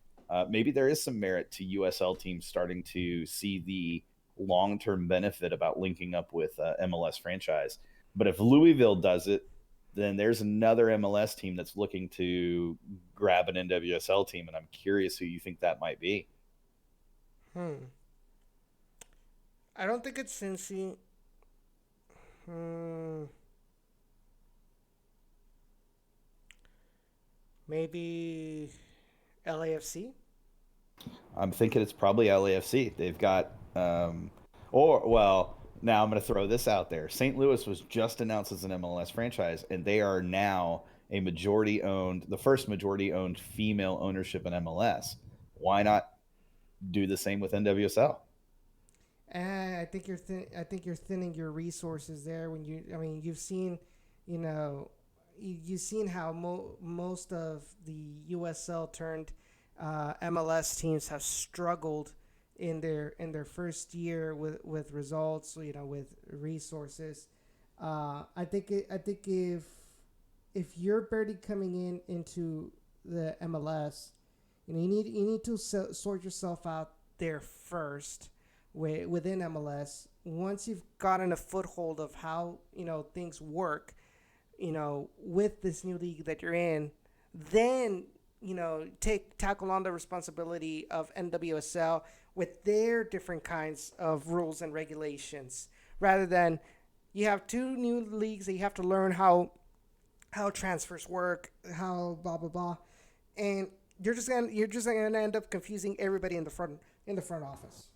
Maybe there is some merit to USL teams starting to see the long-term benefit about linking up with MLS franchise. But if Louisville does it, then there's another MLS team that's looking to grab an NWSL team, and I'm curious who you think that might be. I don't think it's Cincy. Hmm. Maybe LAFC. I'm thinking it's probably LAFC. They've got, or well, now I'm going to throw this out there. St. Louis was just announced as an MLS franchise, and they are now a majority-owned, the first majority-owned female ownership in MLS. Why not do the same with NWSL? I think I think you're thinning your resources there. When you, I mean, you've seen, you know, you've seen how most of the USL turned MLS teams have struggled in their first year with results. You know, with resources. I think if you're barely coming into the MLS, you know, you need to sort yourself out there first within MLS. Once you've gotten a foothold of how, you know, things work, you know, with this new league that you're in, then, you know, tackle on the responsibility of NWSL with their different kinds of rules and regulations, rather than you have two new leagues that you have to learn how transfers work, how blah blah blah, and you're just gonna end up confusing everybody in the front office.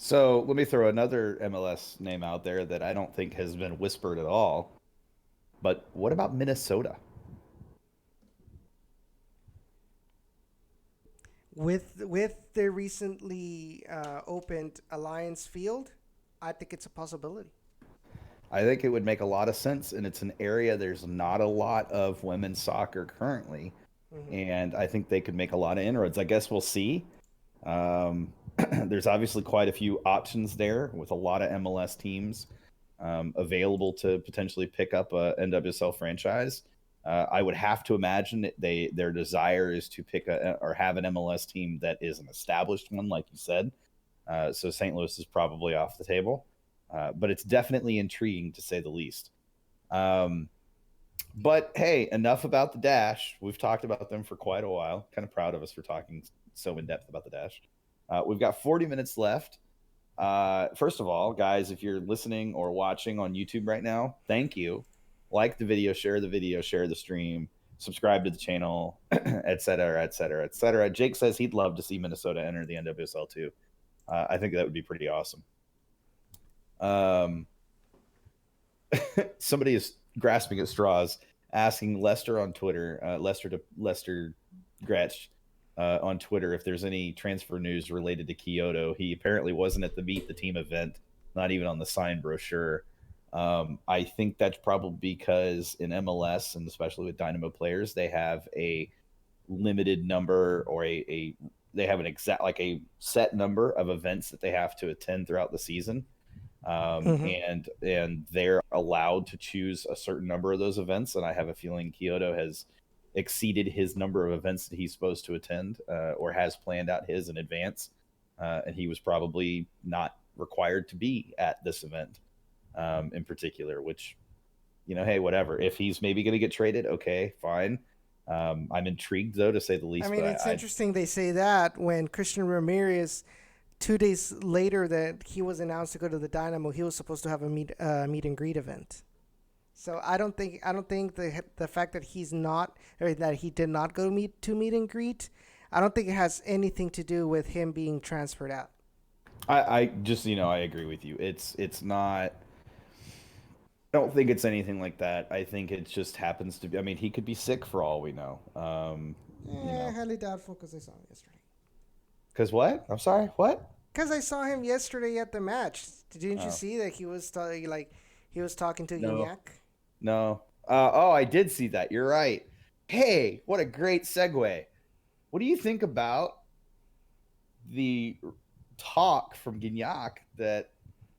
So let me throw another MLS name out there that I don't think has been whispered at all. But what about Minnesota? With the recently opened Alliance Field, I think it's a possibility. I think it would make a lot of sense, and it's an area there's not a lot of women's soccer currently, and I think they could make a lot of inroads. I guess we'll see. There's obviously quite a few options there with a lot of MLS teams available to potentially pick up a NWSL franchise. I would have to imagine that their desire is to pick or have an MLS team that is an established one, like you said. So St. Louis is probably off the table. But it's definitely intriguing to say the least. But hey, enough about the Dash. We've talked about them for quite a while. Kind of proud of us for talking so in depth about the Dash. We've got 40 minutes left. First of all, guys, if you're listening or watching on YouTube right now, thank you. Like the video, share the stream, subscribe to the channel, et cetera, et cetera, et cetera. Jake says he'd love to see Minnesota enter the NWSL too. I think that would be pretty awesome. Somebody is grasping at straws, asking Lester on Twitter, Lester Gretsch on Twitter, if there's any transfer news related to Kyoto. He apparently wasn't at the Meet the Team event, not even on the signed brochure. I think that's probably because in MLS, and especially with Dynamo players, they have a limited number, or they have an exact, like a set number of events that they have to attend throughout the season. And they're allowed to choose a certain number of those events. And I have a feeling Kyoto has exceeded his number of events that he's supposed to attend, or has planned out his in advance. And he was probably not required to be at this event in particular, which, you know, hey, whatever. If he's maybe going to get traded, okay, fine. I'm intrigued, though, to say the least. I mean, it's interesting they say that when Christian Ramirez, 2 days later that he was announced to go to the Dynamo, he was supposed to have a meet and greet event. So I don't think the fact that he's not, or that he did not go meet and greet, I don't think it has anything to do with him being transferred out. I just, you know, I agree with you. It's not. I don't think it's anything like that. I think it just happens to be. I mean, he could be sick for all we know. You know. Highly doubtful, because I saw him yesterday. Because what? I'm sorry. What? Because I saw him yesterday at the match. Didn't you see that he was he was talking to Gignac? No. Oh, I did see that. You're right. Hey, what a great segue. What do you think about the talk from Gignac that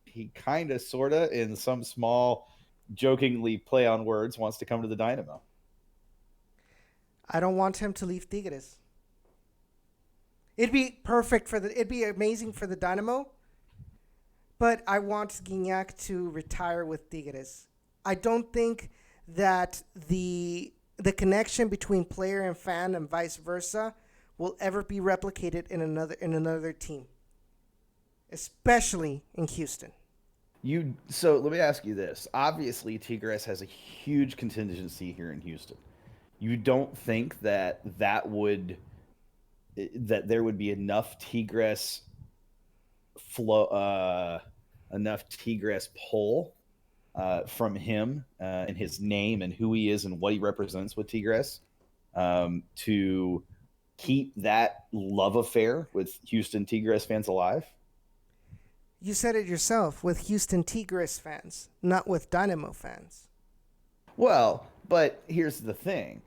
he kind of, sort of, in some small jokingly play on words, wants to come to the Dynamo. I don't want him to leave Tigres. It'd be perfect for the. It'd be amazing for the Dynamo. But I want Gignac to retire with Tigres. I don't think that the connection between player and fan and vice versa will ever be replicated in another team, especially in Houston. So let me ask you this. Obviously, Tigres has a huge contingency here in Houston. You don't think that there would be enough Tigres pull from him and his name and who he is and what he represents with Tigres to keep that love affair with Houston Tigres fans alive? You said it yourself, with Houston Tigres fans, not with Dynamo fans. Well, but here's the thing.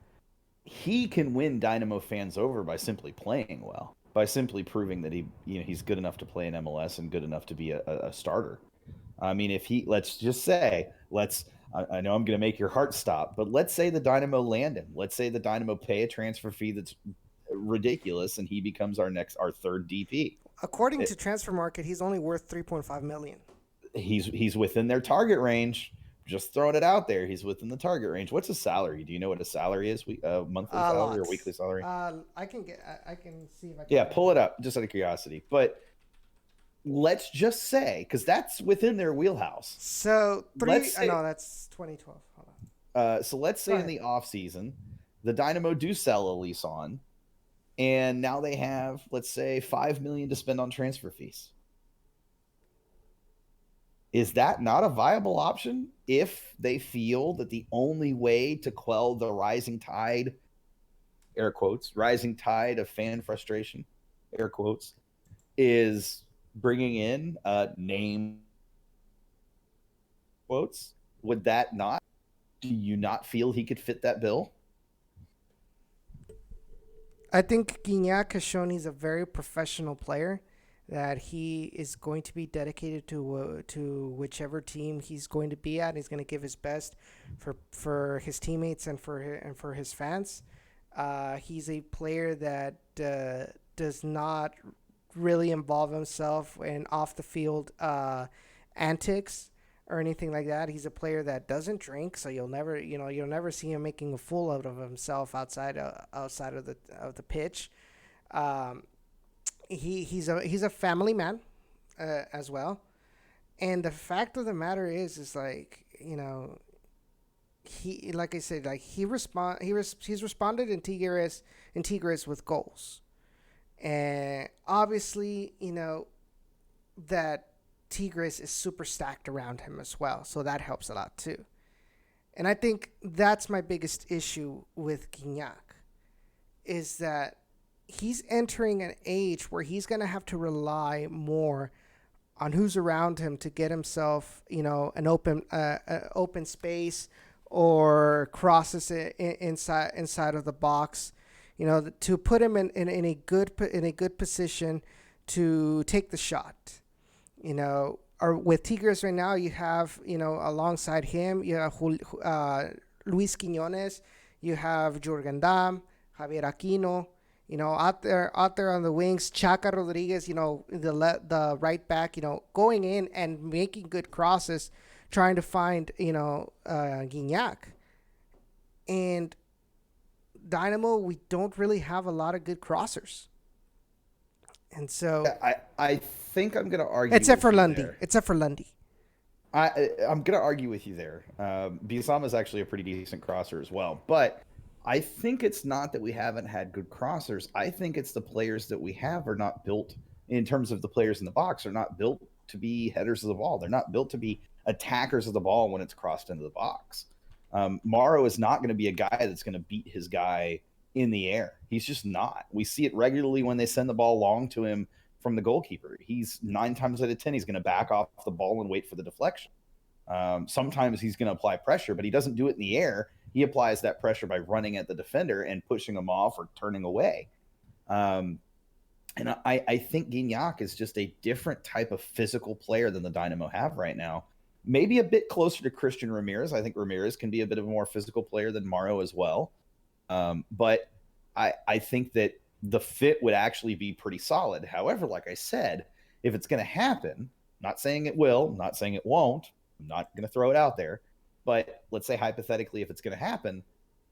He can win Dynamo fans over by simply playing well, by simply proving that he's good enough to play in MLS and good enough to be a starter. I mean, let's just say, I know I'm going to make your heart stop, but let's say the Dynamo land him. Let's say the Dynamo pay a transfer fee that's ridiculous and he becomes our third DP. According to Transfer Market, he's only worth $3.5 million. He's within their target range. Just throwing it out there. He's within the target range. What's his salary? Do you know what a salary is? Monthly salary or weekly salary? I can see if I can. Yeah, pull it up just out of curiosity. But let's just say, because that's within their wheelhouse. So that's 2012. Hold on. So let's say in the off season, the Dynamo do sell Elise on, and now they have, let's say, $5 million to spend on transfer fees. Is that not a viable option if they feel that the only way to quell the rising tide, air quotes, rising tide of fan frustration, air quotes, is bringing in name quotes? Would that not? Do you not feel he could fit that bill? I think Gignac has shown he's a very professional player, that he is going to be dedicated to whichever team he's going to be at. He's going to give his best for his teammates and for his fans. He's a player that does not really involve himself in off the field antics or anything like that. He's a player that doesn't drink, so you'll never see him making a fool out of himself outside of the pitch. He's a family man as well, and the fact of the matter is like, he, like I said, like he's responded in Tigres with goals, and obviously that Tigres is super stacked around him as well, so that helps a lot too. And I think that's my biggest issue with Gignac, is that he's entering an age where he's going to have to rely more on who's around him to get himself, an open space or crosses inside of the box, to put him in a good position to take the shot. Or with Tigres right now, you have, alongside him, you have Luis Quiñones, you have Jurgen Damm, Javier Aquino. Out there on the wings, Chaca Rodriguez, the right back, going in and making good crosses, trying to find, Gignac. And Dynamo, we don't really have a lot of good crossers. And so I think I'm going to argue. Except for Lundy. I'm going to argue with you there. Bisama is actually a pretty decent crosser as well, but I think it's not that we haven't had good crossers. I think it's the players that we have are not built, in terms of the players in the box, are not built to be headers of the ball. They're not built to be attackers of the ball when it's crossed into the box. Morrow is not going to be a guy that's going to beat his guy in the air. He's just not. We see it regularly when they send the ball long to him from the goalkeeper. He's 9 times out of 10, he's going to back off the ball and wait for the deflection. Sometimes he's going to apply pressure, but he doesn't do it in the air. He applies that pressure by running at the defender and pushing him off or turning away. And I think Gignac is just a different type of physical player than the Dynamo have right now. maybe a bit closer to Christian Ramirez. I think Ramirez can be a bit of a more physical player than Morrow as well. But I think that the fit would actually be pretty solid. However, like I said, if it's going to happen, not saying it will, not saying it won't, I'm not going to throw it out there, but let's say hypothetically, if it's going to happen,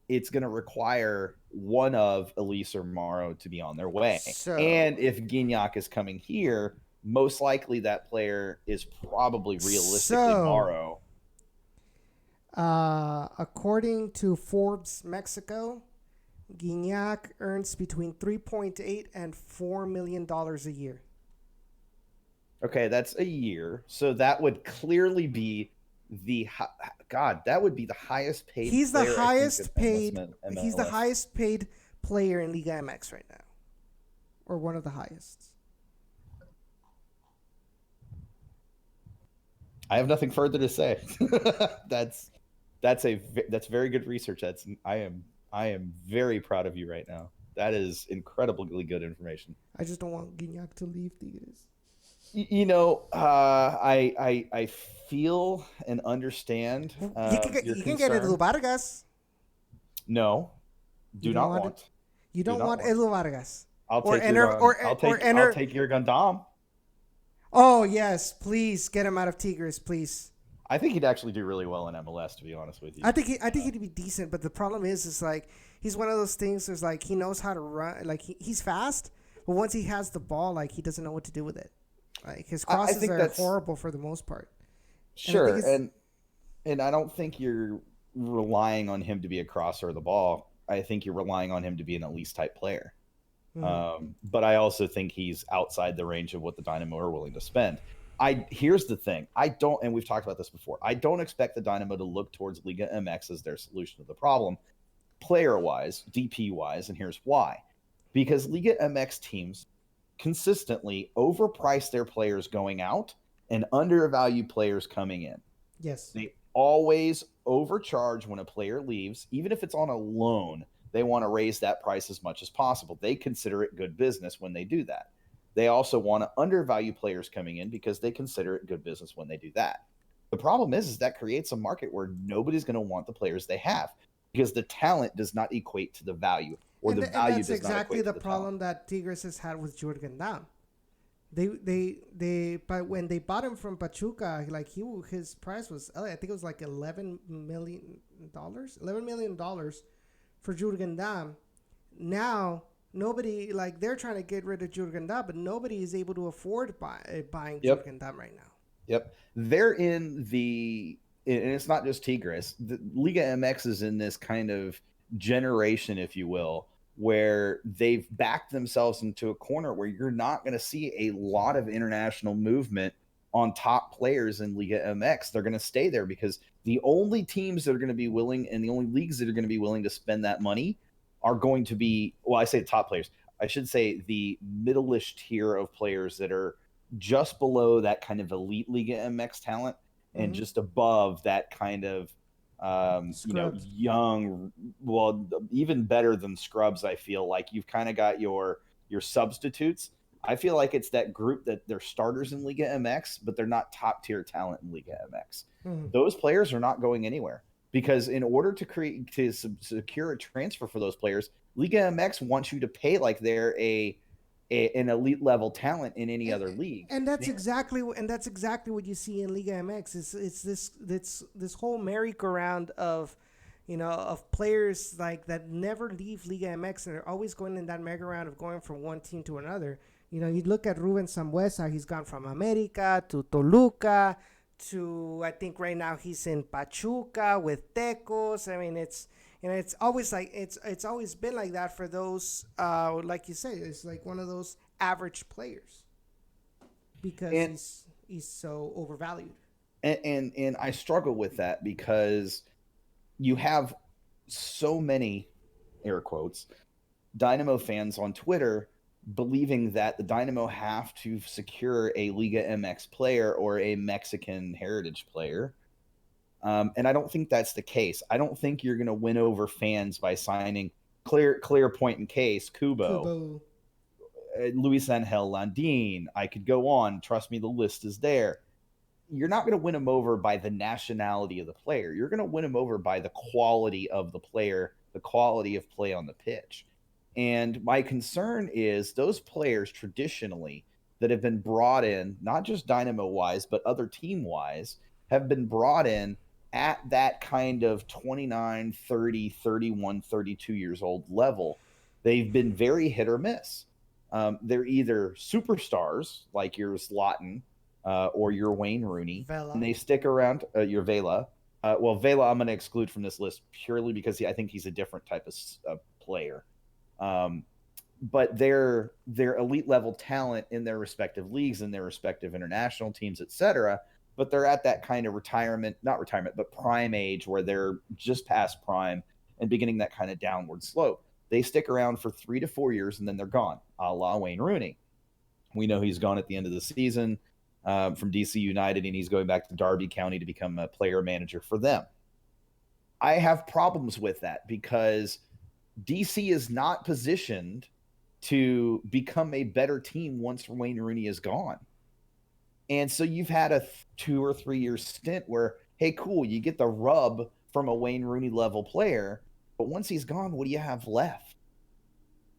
it's going to require one of Elise or Morrow to be on their way. And if Gignac is coming here, most likely that player is probably realistically Morrow. According to Forbes Mexico, Gignac earns between $3.8 and $4 million a year. Okay, that's a year. So that would clearly be that would be the highest paid. He's the player, highest paid. MLS. He's the highest paid player in Liga MX right now, or one of the highest. I have nothing further to say. That's very good research. I am very proud of you right now. That is incredibly good information. I just don't want Gignac to leave Tigres. You know, I feel and understand. You can get Edu Vargas. No, do not want. You don't want Edu Vargas. I'll take your Gundam. Oh yes, please get him out of Tigres, please. I think he'd actually do really well in MLS, to be honest with you. I think he'd be decent, but the problem is like he's one of those things. There's like he knows how to run, like he's fast, but once he has the ball, like he doesn't know what to do with it. Like his crosses are horrible for the most part. Sure, and I don't think you're relying on him to be a crosser of the ball. I think you're relying on him to be an Elise type player. Mm-hmm. But I also think he's outside the range of what the Dynamo are willing to spend. Here's the thing. And we've talked about this before. I don't expect the Dynamo to look towards Liga MX as their solution to the problem, player-wise, DP-wise, and here's why. Because Liga MX teams consistently overprice their players going out and undervalue players coming in. Yes. They always overcharge when a player leaves, even if it's on a loan. They want to raise that price as much as possible. They consider it good business when they do that. They also want to undervalue players coming in because they consider it good business when they do that. The problem is that creates a market where nobody's going to want the players they have because the talent does not equate to the value, or the value does not equate to the talent. That's exactly the problem that Tigres has had with Jurgen Damm. But when they bought him from Pachuca, like his price was, I think it was like $11 million for Jurgen Damm. Now nobody, like, they're trying to get rid of Jurgen Damm, but nobody is able to afford buying Jurgen Damm right now. Yep, they're in the, and it's not just Tigres. The Liga MX is in this kind of generation, if you will, where they've backed themselves into a corner where you're not going to see a lot of international movement on top players in Liga MX. They're going to stay there because the only teams that are going to be willing, and the only leagues that are going to be willing to spend that money are going to be, well, I say the top players. I should say the middle-ish tier of players that are just below that kind of elite Liga MX talent and just above that kind of young, well, even better than scrubs. I feel like you've kind of got your substitutes. I feel like it's that group that they're starters in Liga MX, but they're not top tier talent in Liga MX. Those players are not going anywhere because in order to secure a transfer for those players, Liga MX wants you to pay like they're an elite level talent in any other league. And that's exactly what you see in Liga MX. It's this whole merry-go-round of players like that never leave Liga MX and they're always going in that merry-go-round of going from one team to another. You look at Ruben Sambuesa, he's gone from America to Toluca to, I think right now he's in Pachuca with Tecos. I mean, it's always like it's always been like that for those, like you say, it's like one of those average players because he's so overvalued. And I struggle with that because you have so many, air quotes, Dynamo fans on Twitter believing that the Dynamo have to secure a Liga MX player or a Mexican heritage player. And I don't think that's the case. I don't think you're going to win over fans by signing clear point in case, Kubo. Luis Angel Landin. I could go on. Trust me, the list is there. you're not going to win them over by the nationality of the player. You're going to win them over by the quality of the player, the quality of play on the pitch. And my concern is those players traditionally that have been brought in, not just Dynamo wise, but other team wise, have been brought in at that kind of 29, 30, 31, 32 years old level. They've been very hit or miss. They're either superstars like your Zlatan or your Wayne Rooney, Vela. and they stick around, your Vela. Well, Vela I'm going to exclude from this list purely because I think he's a different type of player. But they're elite level talent in their respective leagues and their respective international teams, etc. But they're at that kind of not retirement, but prime age where they're just past prime and beginning that kind of downward slope. They stick around for 3 to 4 years and then they're gone, a la Wayne Rooney. We know he's gone at the end of the season from DC United, and he's going back to Derby County to become a player manager for them. I have problems with that because DC is not positioned to become a better team once Wayne Rooney is gone. And so you've had a 2 or 3 year stint where, hey, cool, you get the rub from a Wayne Rooney level player, but once he's gone, what do you have left?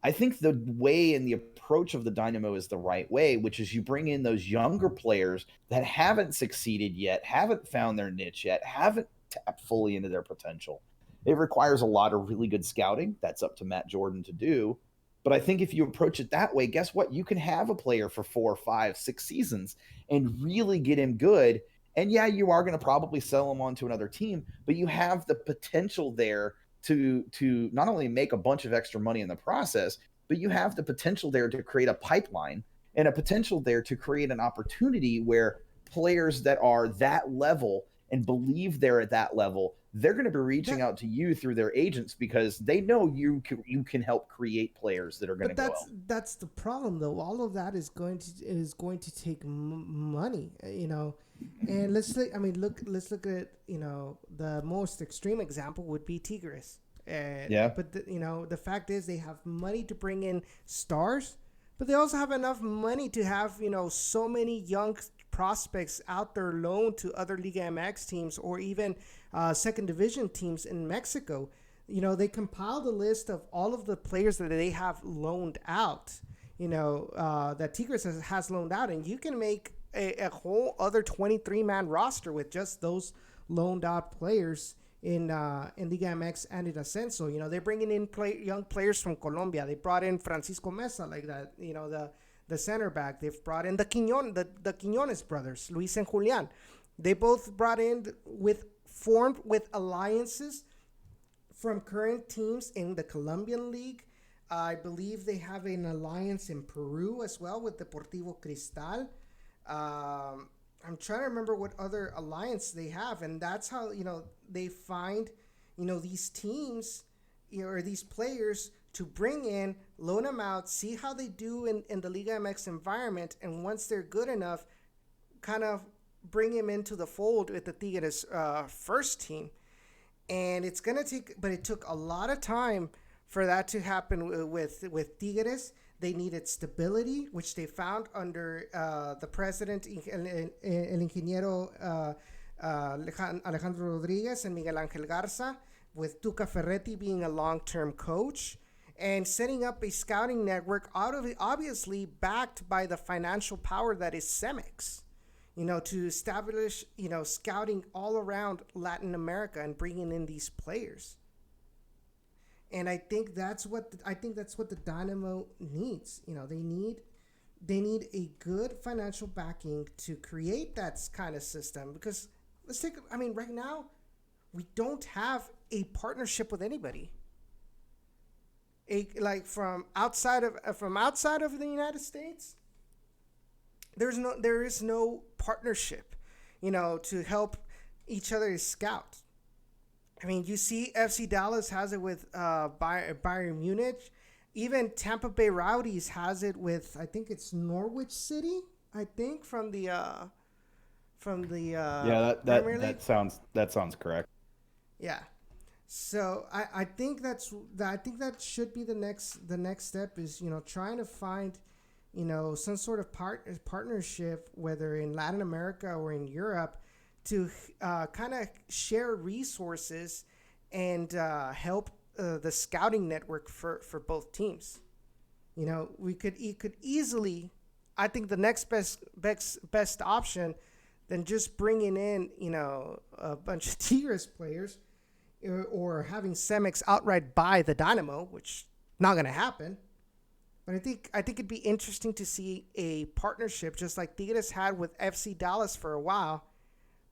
I think the way and the approach of the Dynamo is the right way, which is you bring in those younger players that haven't succeeded yet, haven't found their niche yet, haven't tapped fully into their potential. It requires a lot of really good scouting. That's up to Matt Jordan to do. But I think if you approach it that way, guess what? You can have a player for 4, 5, 6 seasons and really get him good. And yeah, you are going to probably sell him on to another team, but you have the potential there to not only make a bunch of extra money in the process, but you have the potential there to create a pipeline and a potential there to create an opportunity where players that are that level and believe they're at that level, they're going to be reaching out to you through their agents because they know you can help create players that are going to go. That's the problem, though. All of that is going to take money, And let's look at the most extreme example would be Tigres. But the fact is they have money to bring in stars, but they also have enough money to have so many young prospects out there loaned to other Liga MX teams or even second division teams in Mexico. They compiled a list of all of the players that they have loaned out, that Tigres has loaned out, and you can make a whole other 23-man roster with just those loaned out players in Liga MX and in Ascenso. They're bringing in young players from Colombia. They brought in Francisco Mesa, like that, the center back. They've brought in the Quiñones brothers, Luis and Julian. They both formed with alliances from current teams in the Colombian League. I believe they have an alliance in Peru as well with Deportivo Cristal. I'm trying to remember what other alliance they have, and that's how they find these teams or these players to bring in, loan them out, see how they do in the Liga MX environment, and once they're good enough, kind of bring him into the fold with the Tigres first team. And it's gonna take, but it took a lot of time for that to happen with Tigres. They needed stability, which they found under the president, El Ingeniero Alejandro Rodriguez and Miguel Angel Garza, with Tuca Ferretti being a long-term coach, and setting up a scouting network obviously backed by the financial power that is Cemex, to establish, scouting all around Latin America and bringing in these players. And I think that's what the Dynamo needs. They need a good financial backing to create that kind of system, because right now we don't have a partnership with anybody. From outside of the United States, there is no partnership, to help each other scout. You see FC Dallas has it with Bayern Munich. Even Tampa Bay Rowdies has it with, I think it's Norwich City, from the Premier League. that sounds correct. Yeah. So I think that should be the next step is, trying to find, some sort of partnership, whether in Latin America or in Europe, to kind of share resources and help the scouting network for both teams. It could easily, I think the next best option than just bringing in, a bunch of Tigres players or having Cemex outright buy the Dynamo, which not going to happen. But I think it'd be interesting to see a partnership just like Tigres had with FC Dallas for a while,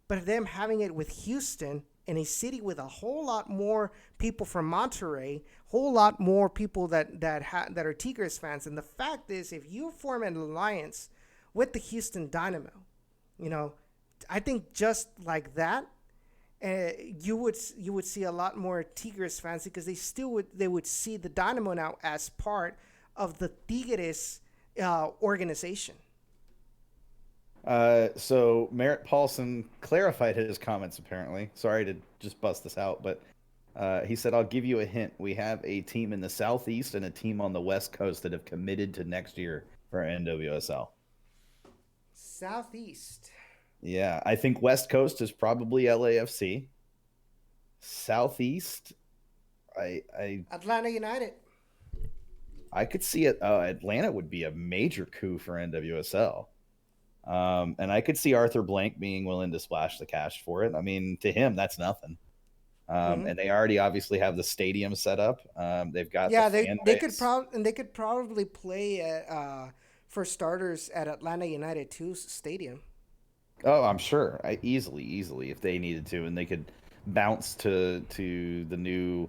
but them having it with Houston in a city with a whole lot more people from Monterrey, whole lot more people that are Tigres fans. And the fact is, if you form an alliance with the Houston Dynamo, I think just like that, you would see a lot more Tigres fans, because they would see the Dynamo now as part of the Tigres organization. So Merritt Paulson clarified his comments, apparently. Sorry to just bust this out, but he said, I'll give you a hint. We have a team in the Southeast and a team on the West Coast that have committed to next year for NWSL. Southeast. Yeah, I think West Coast is probably LAFC. Southeast, Atlanta United. I could see it. Atlanta would be a major coup for NWSL. And I could see Arthur Blank being willing to splash the cash for it. I mean, to him, that's nothing. And they already obviously have the stadium set up. They've got they could probably play for starters at Atlanta United 2's stadium. Oh, I'm sure. Easily if they needed to, and they could bounce to the new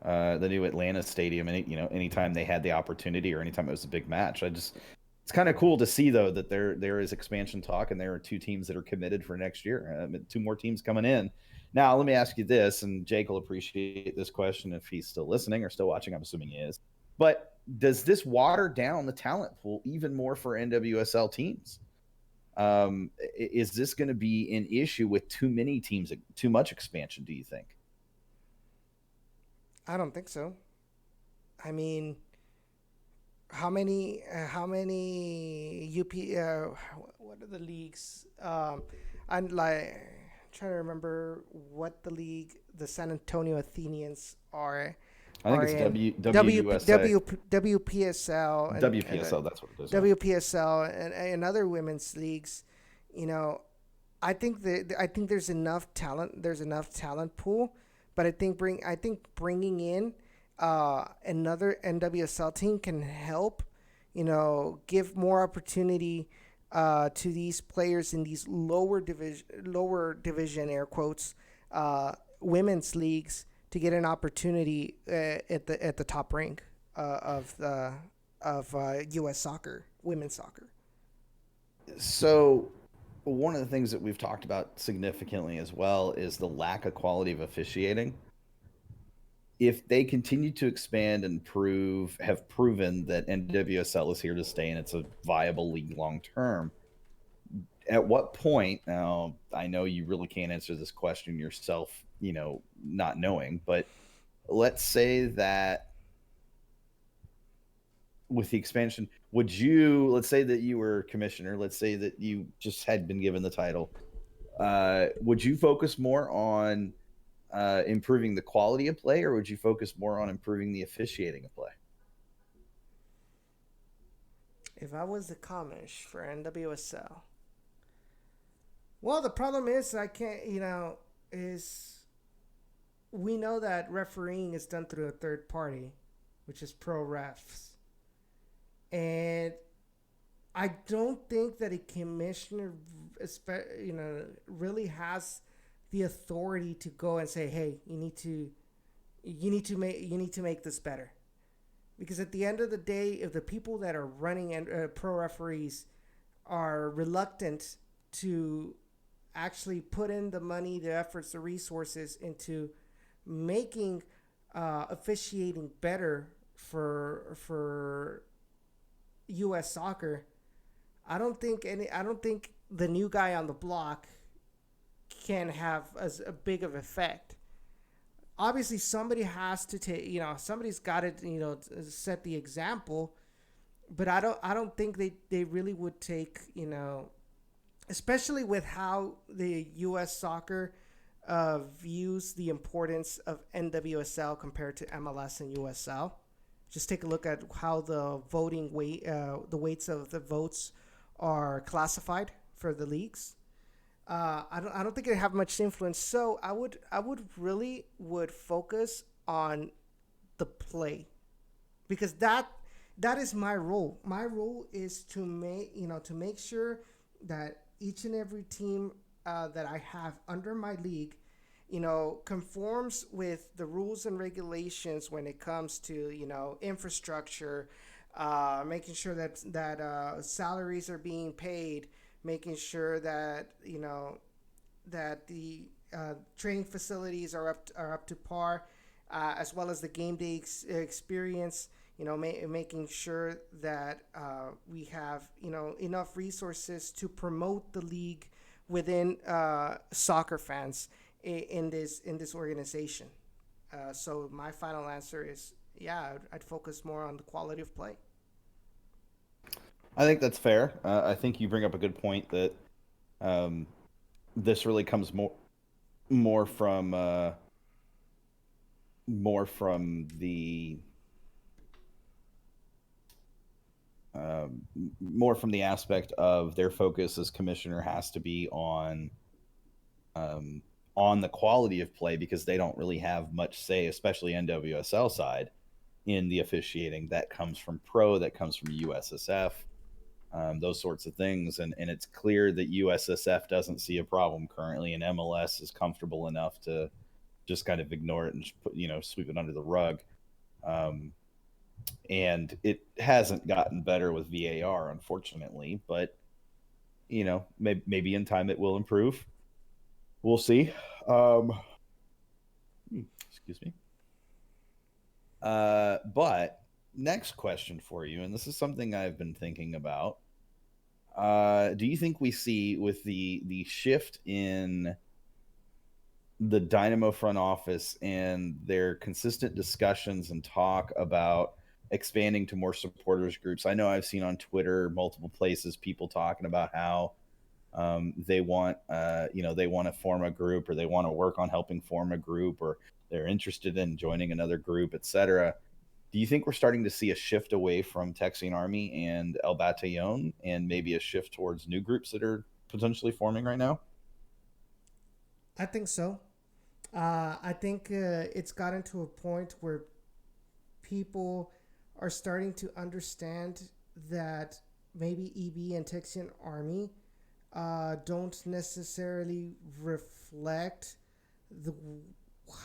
Atlanta stadium, and anytime they had the opportunity or anytime it was a big match. It's kind of cool to see though that there is expansion talk, and there are two teams that are committed for next year. Two more teams coming in. Now, let me ask you this, and Jake will appreciate this question if he's still listening or still watching. I'm assuming he is. But does this water down the talent pool even more for NWSL teams? Is this going to be an issue with too many teams, too much expansion, do you think? I don't think so. I mean, how many what are the leagues? I'm like trying to remember what the league the San Antonio Athenians are. I think it's WPSL. WPSL, that's what it is. WPSL and other women's leagues. I think there's enough talent. There's enough talent pool, but I think bringing in another NWSL team can help. Give more opportunity to these players in these lower division air quotes women's leagues to get an opportunity at the top rank of U.S. soccer, women's soccer. So one of the things that we've talked about significantly as well is the lack of quality of officiating. If they continue to expand and have proven that NWSL is here to stay and it's a viable league long term, at what point, now I know you really can't answer this question yourself, not knowing, but let's say that with the expansion, let's say that you were commissioner, let's say that you just had been given the title, would you focus more on improving the quality of play, or would you focus more on improving the officiating of play? If I was the commish for NWSL, well, the problem is I can't, we know that refereeing is done through a third party, which is pro refs. And I don't think that a commissioner, really has the authority to go and say, "Hey, you need to make this better," because at the end of the day, if the people that are running pro referees are reluctant to actually put in the money, the efforts, the resources into making officiating better for U.S. soccer, I don't think the new guy on the block can have as a big of effect. Obviously, somebody has to take, somebody's got to, set the example. but I don't think they really would take, especially with how the U.S. soccer views the importance of NWSL compared to MLS and USL. Just take a look at how the voting weight, the weights of the votes are classified for the leagues. I don't think it have much influence. So I would really would focus on the play, because that is my role. My role is to make sure that each and every team that I have under my league, conforms with the rules and regulations when it comes to infrastructure, making sure that salaries are being paid, making sure that that the training facilities are up to par, as well as the game day experience. Making sure that we have enough resources to promote the league within soccer fans in this organization. So my final answer is, yeah, I'd focus more on the quality of play. I think that's fair. I think you bring up a good point that this really comes more from the more from the aspect of their focus as commissioner has to be on the quality of play, because they don't really have much say, especially NWSL side, in the officiating. That comes from pro, that comes from USSF, those sorts of things. And it's clear that USSF doesn't see a problem currently, and MLS is comfortable enough to just kind of ignore it and sweep it under the rug. And it hasn't gotten better with VAR, unfortunately, but maybe in time it will improve. We'll see. Excuse me. But next question for you, and this is something I've been thinking about. Do you think we see, with the shift in the Dynamo front office and their consistent discussions and talk about expanding to more supporters groups? I know I've seen on Twitter, multiple places, people talking about how they want to form a group, or they want to work on helping form a group, or they're interested in joining another group, etc. Do you think we're starting to see a shift away from Texian Army and El Batallon, and maybe a shift towards new groups that are potentially forming right now? I think so. I think it's gotten to a point where people are starting to understand that maybe EB and Texian Army don't necessarily reflect the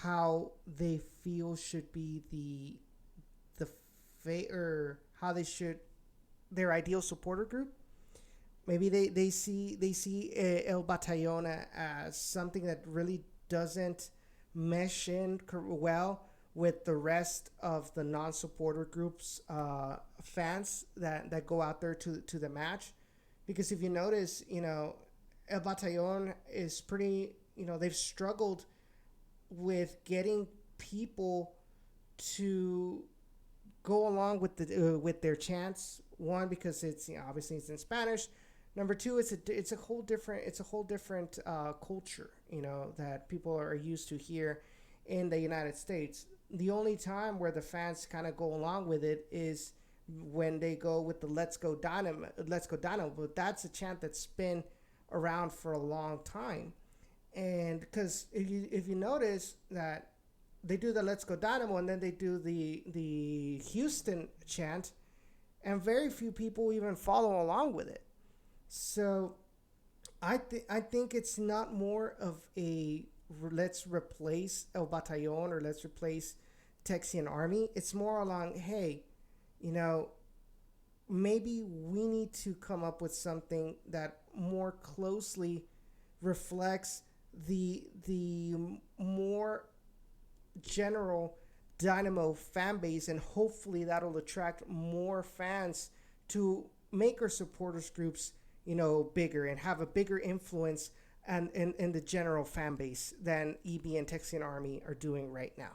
how they feel should be or how they should, their ideal supporter group. Maybe they see El Batallon as something that really doesn't mesh in well with the rest of the non-supporter groups, fans that go out there to the match. Because if you notice, El Batallon is pretty, they've struggled with getting people to go along with their chants. One, because it's obviously it's in Spanish. Number two, it's a whole different culture, that people are used to here in the United States. The only time where the fans kind of go along with it is when they go with the "Let's Go Dynamo," but that's a chant that's been around for a long time. And because if you notice that they do the "Let's Go Dynamo" and then they do the Houston chant, and very few people even follow along with it. So I think it's not more of a let's replace El Batallon or let's replace Texian Army. It's more along, hey, maybe we need to come up with something that more closely reflects the more general Dynamo fan base, and hopefully that'll attract more fans to make our supporters groups bigger and have a bigger influence and in the general fan base than EB and Texian Army are doing right now.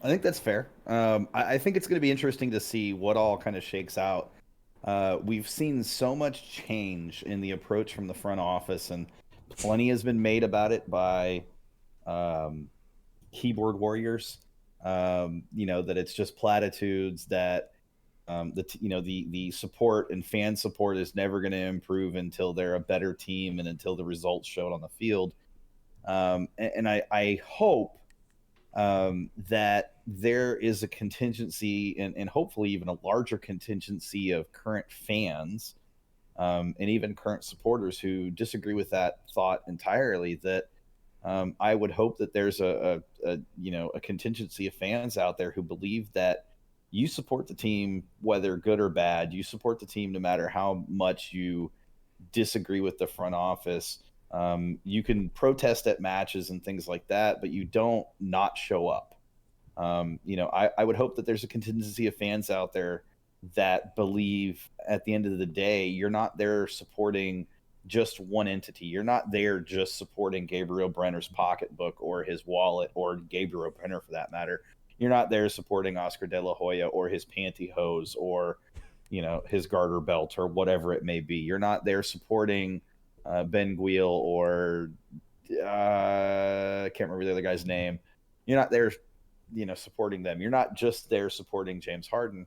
I think that's fair. I think it's going to be interesting to see what all kind of shakes out. We've seen so much change in the approach from the front office, and plenty has been made about it by um, keyboard warriors. That it's just platitudes, that the support and fan support is never going to improve until they're a better team and until the results show it on the field. And I hope that there is a contingency, and hopefully even a larger contingency of current fans, and even current supporters who disagree with that thought entirely. That I would hope that there's a contingency of fans out there who believe that you support the team whether good or bad. You support the team no matter how much you disagree with the front office. You can protest at matches and things like that, but you don't not show up. I would hope that there's a contingency of fans out there that believe at the end of the day, you're not there supporting just one entity. You're not there just supporting Gabriel Brenner's pocketbook or his wallet, or Gabriel Brenner for that matter. You're not there supporting Oscar De La Hoya or his pantyhose, or his garter belt, or whatever it may be. You're not there supporting Ben Guil, or I can't remember the other guy's name. You're not there, supporting them. You're not just there supporting James Harden,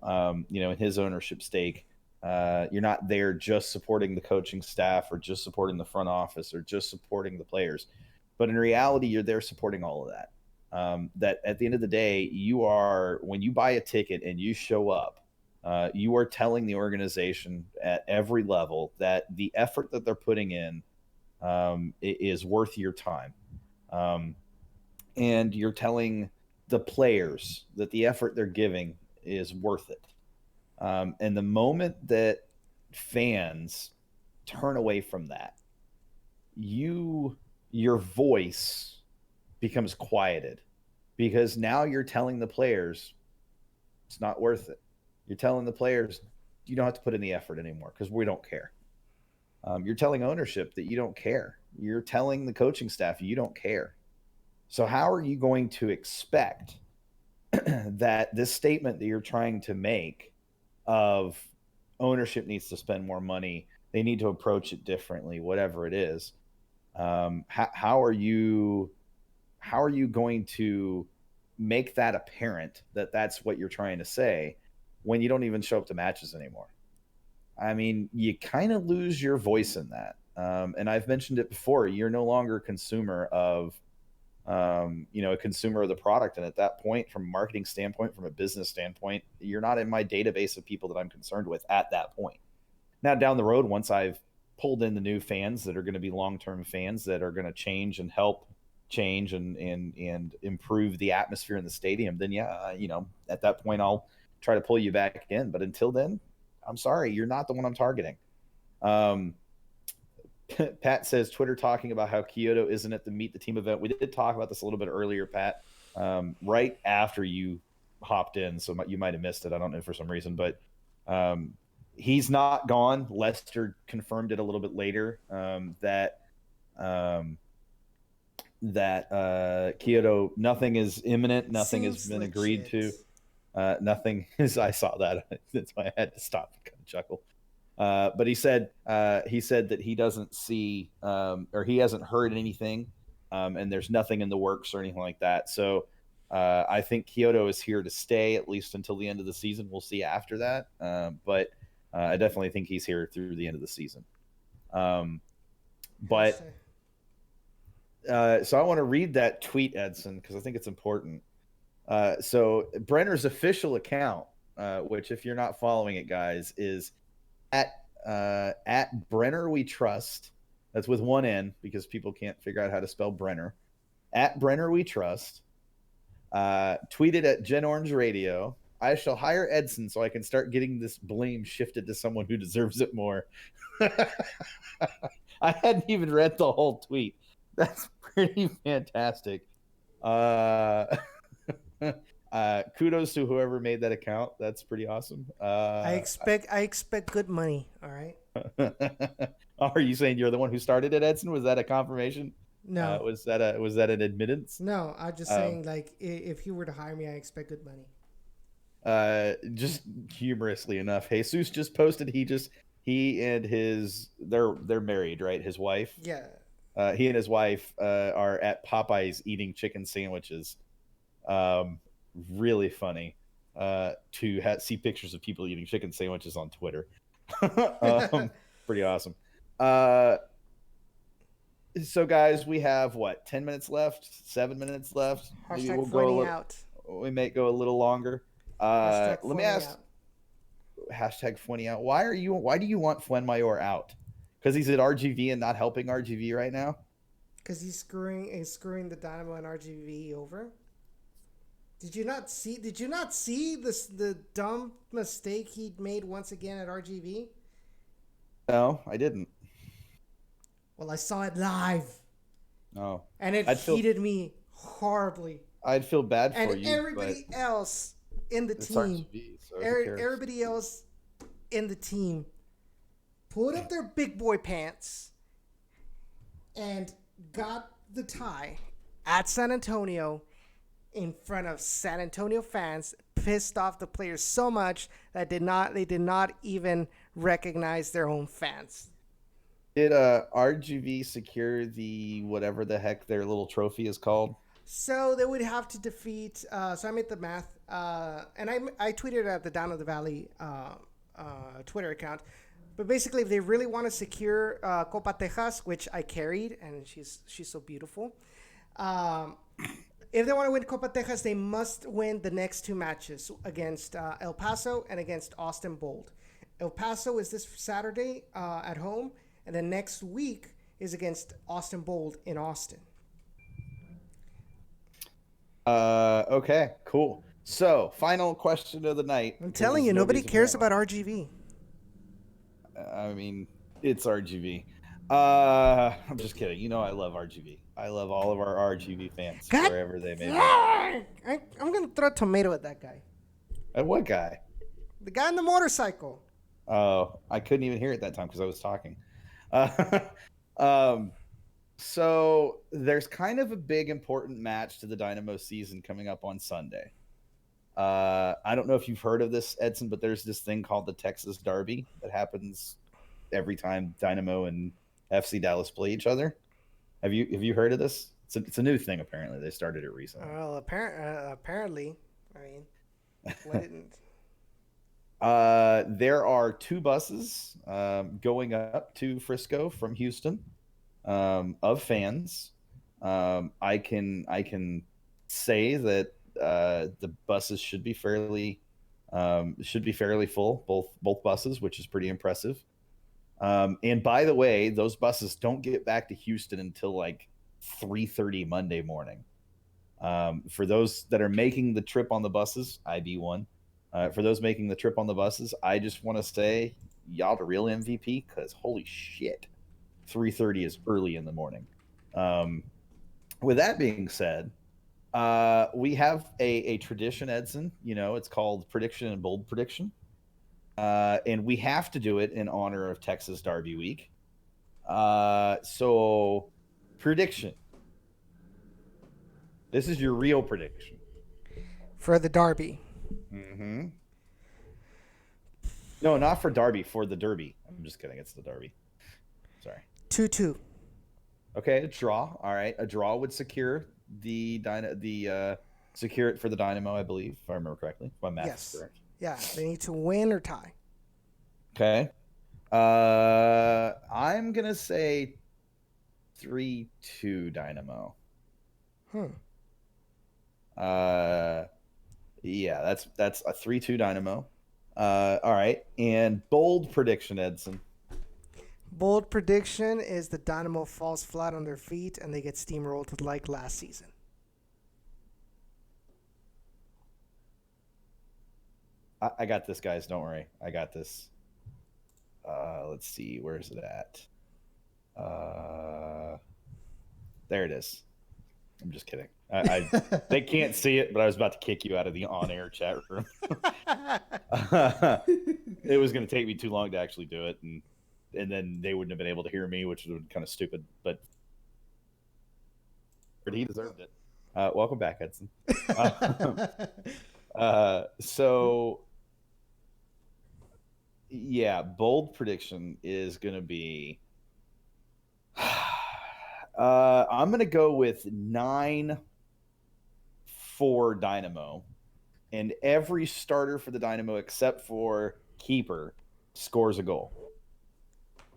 in his ownership stake. You're not there just supporting the coaching staff, or just supporting the front office, or just supporting the players. But in reality, you're there supporting all of that. That at the end of the day, when you buy a ticket and you show up, you are telling the organization at every level that the effort that they're putting in is worth your time. And you're telling the players that the effort they're giving is worth it. And the moment that fans turn away from that, your voice becomes quieted, because now you're telling the players it's not worth it. You're telling the players you don't have to put in the effort anymore because we don't care. You're telling ownership that you don't care. You're telling the coaching staff you don't care. So how are you going to expect that this statement that you're trying to make of ownership needs to spend more money, they need to approach it differently, whatever it is, how are you going to make that apparent that that's what you're trying to say when you don't even show up to matches anymore? I mean, you kind of lose your voice in that. And I've mentioned it before. You're no longer a consumer of, a consumer of the product. And at that point, from a marketing standpoint, from a business standpoint, you're not in my database of people that I'm concerned with at that point. Now, down the road, once I've pulled in the new fans that are going to be long-term fans that are going to change and help change and improve the atmosphere in the stadium, then at that point I'll try to pull you back in. But until then, I'm sorry, you're not the one I'm targeting. Pat says Twitter talking about how Kyoto isn't at the Meet the Team event. We did talk about this a little bit earlier, Pat, right after you hopped in, so you might have missed it. I don't know for some reason, but he's not gone. Lester confirmed it a little bit later, that Kyoto, nothing is imminent. Nothing has been agreed to. Nothing is. I saw that. That's why I had to stop and kind of chuckle. But he said that he doesn't see, or he hasn't heard anything, and there's nothing in the works or anything like that. So I think Kyoto is here to stay, at least until the end of the season. We'll see after that. But I definitely think he's here through the end of the season. So I want to read that tweet, Edson, because I think it's important. So Brenner's official account, which if you're not following it, guys, is at Brenner We Trust. That's with one N because people can't figure out how to spell Brenner. At Brenner We Trust. Tweeted at Gen Orange Radio. I shall hire Edson so I can start getting this blame shifted to someone who deserves it more. I hadn't even read the whole tweet. That's pretty fantastic. Kudos to whoever made that account. That's pretty awesome. I expect good money. All right. Are you saying you're the one who started it, Edson? Was that a confirmation? No, Was that an admittance? no. I'm just saying, like, if he were to hire me, I expect good money. Just humorously enough, Jesus just posted he and his they're married, right? His wife. Yeah. He and his wife are at Popeyes eating chicken sandwiches. Really funny to see pictures of people eating chicken sandwiches on Twitter. Pretty awesome. So guys, we have what, 10 minutes left, 7 minutes left. Maybe Hashtag we'll go a finding little, out. we may go a little longer. Hashtag Let me finding ask. out. Hashtag Fueni out. Why do you want Fuenmayor out? Because he's at RGV and not helping RGV right now? Because he's screwing the Dynamo and RGV over. Did you not see the dumb mistake he made once again at RGV? No, I didn't. Well, I saw it live. No. And it heated me horribly. I'd feel bad for and you. everybody else in the team, RGV, so who cares? everybody else in the team pulled up their big boy pants and got the tie at San Antonio in front of San Antonio fans, pissed off the players so much that they did not even recognize their own fans. Did RGV secure the whatever the heck their little trophy is called? So they would have to defeat. So I made the math, and I tweeted at the Down of the Valley Twitter account. But basically, if they really want to secure Copa Tejas, which I carried, and she's so beautiful. If they want to win Copa Tejas, they must win the next two matches against El Paso and against Austin Bold. El Paso is this Saturday at home, and then next week is against Austin Bold in Austin. Okay, cool. So, final question of the night. I'm telling you, nobody cares about RGV. I mean, it's RGV. I'm just kidding. You know I love RGV. I love all of our RGV fans, wherever they may be. I'm going to throw a tomato at that guy. At what guy? The guy on the motorcycle. Oh, I couldn't even hear it that time because I was talking. So there's kind of a big important match to the Dynamo season coming up on Sunday. I don't know if you've heard of this, Edson, but there's this thing called the Texas Derby that happens every time Dynamo and FC Dallas play each other. Have you heard of this? It's a new thing apparently. They started it recently. Well, apparently, I mean, what didn't? There are two buses going up to Frisco from Houston of fans. I can say that the buses should be fairly full, both buses, which is pretty impressive. And by the way, those buses don't get back to Houston until like 3:30 Monday morning. For those that are making the trip on the buses, I be one. For those making the trip on the buses, I just want to say y'all the real MVP, because holy shit, 3:30 is early in the morning. With that being said, we have a tradition, Edson. You know, it's called Prediction and Bold Prediction. And we have to do it in honor of Texas Derby Week. So, prediction. This is your real prediction. For the Derby. Mm-hmm. No, not for Derby, for the Derby. I'm just kidding. It's the Derby. Sorry. 2-2. Okay, a draw. All right, a draw would secure secure it for the Dynamo, I believe, if I remember correctly. My math is correct. Yeah, they need to win or tie. Okay. I'm gonna say 3-2 Dynamo. Yeah, that's a 3-2 Dynamo. All right, and bold prediction, Edson. Bold prediction is the Dynamo falls flat on their feet and they get steamrolled like last season. I got this, guys. Don't worry. I got this. Let's see. Where's it at? There it is. I'm just kidding. They can't see it, but I was about to kick you out of the on-air chat room. It was going to take me too long to actually do it, and then they wouldn't have been able to hear me, which would have been kind of stupid. But But he deserved it. Welcome back, Edson. So yeah, bold prediction is going to be. I'm going to go with 9-4 Dynamo, and every starter for the Dynamo except for keeper scores a goal.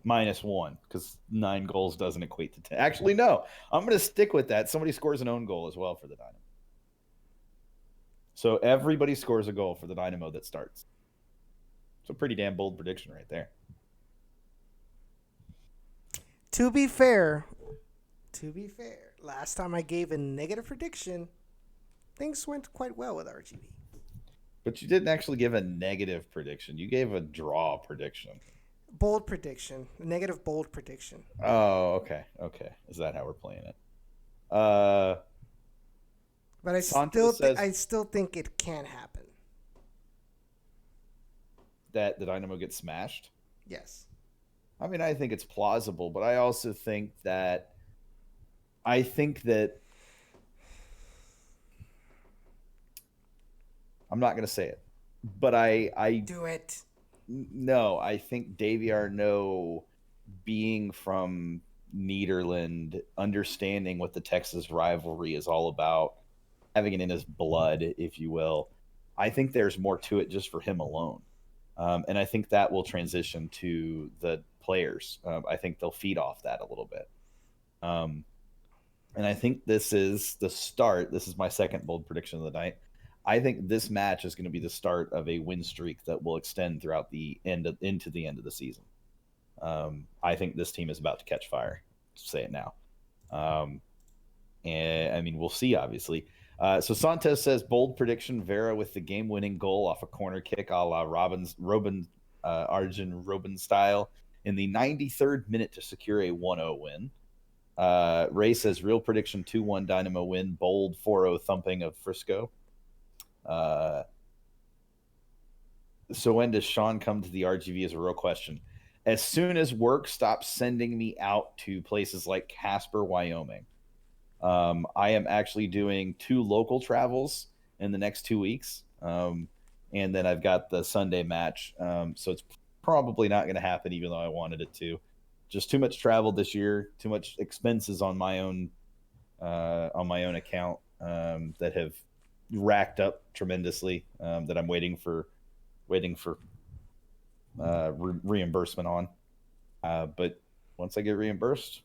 -1, because 9 goals doesn't equate to 10. Actually, no. I'm going to stick with that. Somebody scores an own goal as well for the Dynamo. So everybody scores a goal for the Dynamo that starts. It's a pretty damn bold prediction right there. To be fair, last time I gave a negative prediction, things went quite well with RGV. But you didn't actually give a negative prediction. You gave a draw prediction. Bold prediction, negative bold prediction. Oh, okay. Is that how we're playing it? But I still think it can happen. That the Dynamo gets smashed? Yes. I mean, I think it's plausible, but I also think that I'm not going to say it, but I do it. No, I think Davy Arnaud, being from Nederland, understanding what the Texas rivalry is all about, having it in his blood, if you will, I think there's more to it just for him alone. And I think that will transition to the players. I think they'll feed off that a little bit. And I think this is the start. This is my second bold prediction of the night. I think this match is going to be the start of a win streak that will extend throughout into the end of the season. I think this team is about to catch fire. Say it now. And I mean, we'll see, obviously. So Santos says, bold prediction, Vera with the game-winning goal off a corner kick a la Arjen Robben style in the 93rd minute to secure a 1-0 win. Ray says, real prediction, 2-1 Dynamo win, bold 4-0 thumping of Frisco. So when does Sean come to the RGV is a real question. As soon as work stops sending me out to places like Casper, Wyoming. I am actually doing 2 local travels in the next 2 weeks. And then I've got the Sunday match. So it's probably not going to happen, even though I wanted it to. Just too much travel this year, too much expenses on my own account that have racked up tremendously that I'm waiting for reimbursement on. But once I get reimbursed,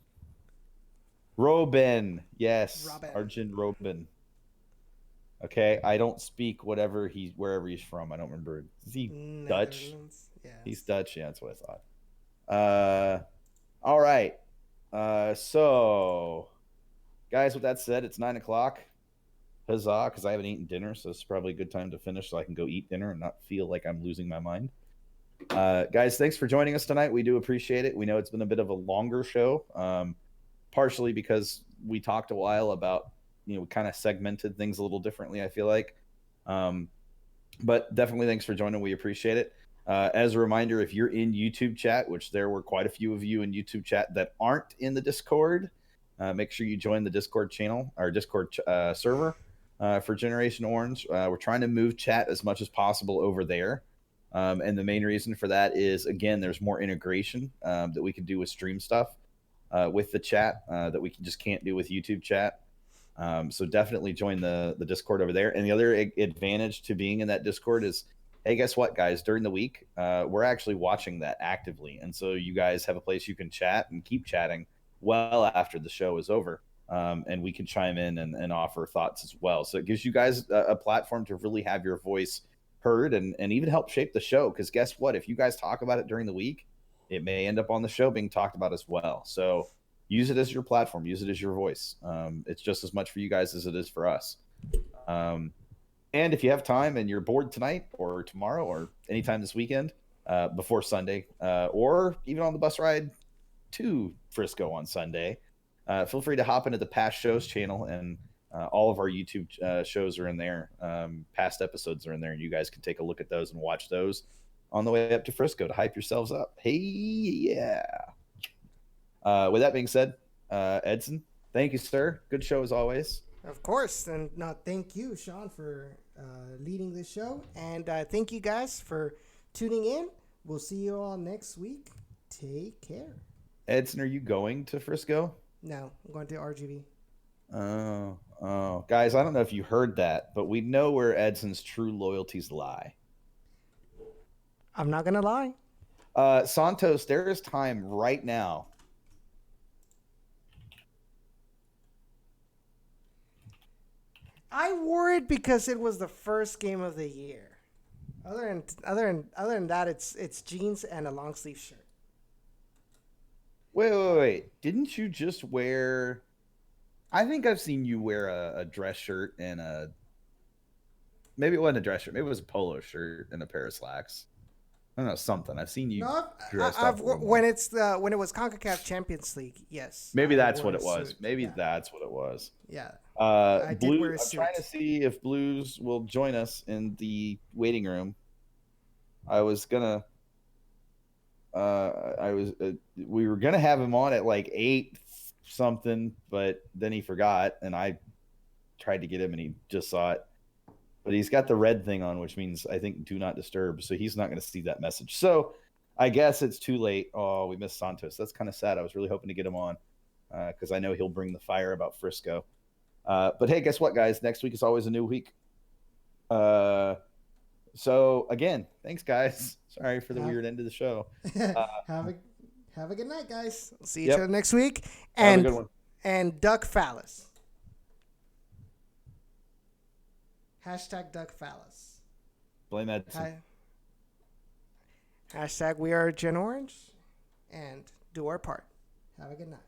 Robben, yes, Arjen Robben. Okay, I don't speak wherever he's from. I don't remember. Is he Dutch? Yes. He's Dutch. Yeah, that's what I thought. All right. So, guys, with that said, it's 9:00. Huzzah, because I haven't eaten dinner, so it's probably a good time to finish so I can go eat dinner and not feel like I'm losing my mind. Guys, thanks for joining us tonight. We do appreciate it. We know it's been a bit of a longer show, partially because we talked a while about, we kind of segmented things a little differently, I feel like. But definitely thanks for joining. We appreciate it. As a reminder, if you're in YouTube chat, which there were quite a few of you in YouTube chat that aren't in the Discord, make sure you join the Discord channel, or Discord server for Generation Orange. We're trying to move chat as much as possible over there. And the main reason for that is, again, there's more integration that we can do with stream stuff with the chat that we just can't do with YouTube chat. So definitely join the Discord over there. And the other advantage to being in that Discord is, hey, guess what, guys? During the week, we're actually watching that actively. And so you guys have a place you can chat and keep chatting well after the show is over. And we can chime in and offer thoughts as well. So it gives you guys a platform to really have your voice heard and even help shape the show. Because guess what? If you guys talk about it during the week, it may end up on the show being talked about as well. So use it as your platform. Use it as your voice. It's just as much for you guys as it is for us. And if you have time and you're bored tonight or tomorrow or anytime this weekend before Sunday, or even on the bus ride to Frisco on Sunday, feel free to hop into the past shows channel, and all of our YouTube shows are in there. Past episodes are in there, and you guys can take a look at those and watch those on the way up to Frisco to hype yourselves up. Hey, yeah. With that being said, Edson, Thank you, sir. Good show as always. Of course. And thank you, Sean, for leading this show. And thank you guys for tuning in. We'll see you all next week. Take care. Edson, are you going to Frisco? No, I'm going to RGV. Oh, guys, I don't know if you heard that, but we know where Edson's true loyalties lie. I'm not going to lie. Santos, there is time right now. I worried because it was the first game of the year. Other than that, it's jeans and a long sleeve shirt. Wait. Didn't you just wear... I think I've seen you wear a dress shirt and a... Maybe it wasn't a dress shirt. Maybe it was a polo shirt and a pair of slacks. I don't know, something. I've seen you dressed up. When it was CONCACAF Champions League, yes. Maybe that's what it was. Maybe that's what it was. Yeah. I did wear a suit. I'm trying to see if Blues will join us in the waiting room. I was gonna... we were gonna have him on at like 8 something, but then he forgot, and I tried to get him, and he just saw it. But he's got the red thing on, which means I think do not disturb, so he's not going to see that message. So I guess it's too late. Oh, we missed Santos. That's kind of sad. I was really hoping to get him on because I know he'll bring the fire about Frisco. But hey, guess what, guys? Next week is always a new week. So again, thanks, guys. Sorry for the weird end of the show. Have a good night, guys. We'll see each Yep. other next week. Have a good one. And Duck Phallus. Hashtag Duck Phallus. Blame Edson. Hashtag We Are Gen Orange. And do our part. Have a good night.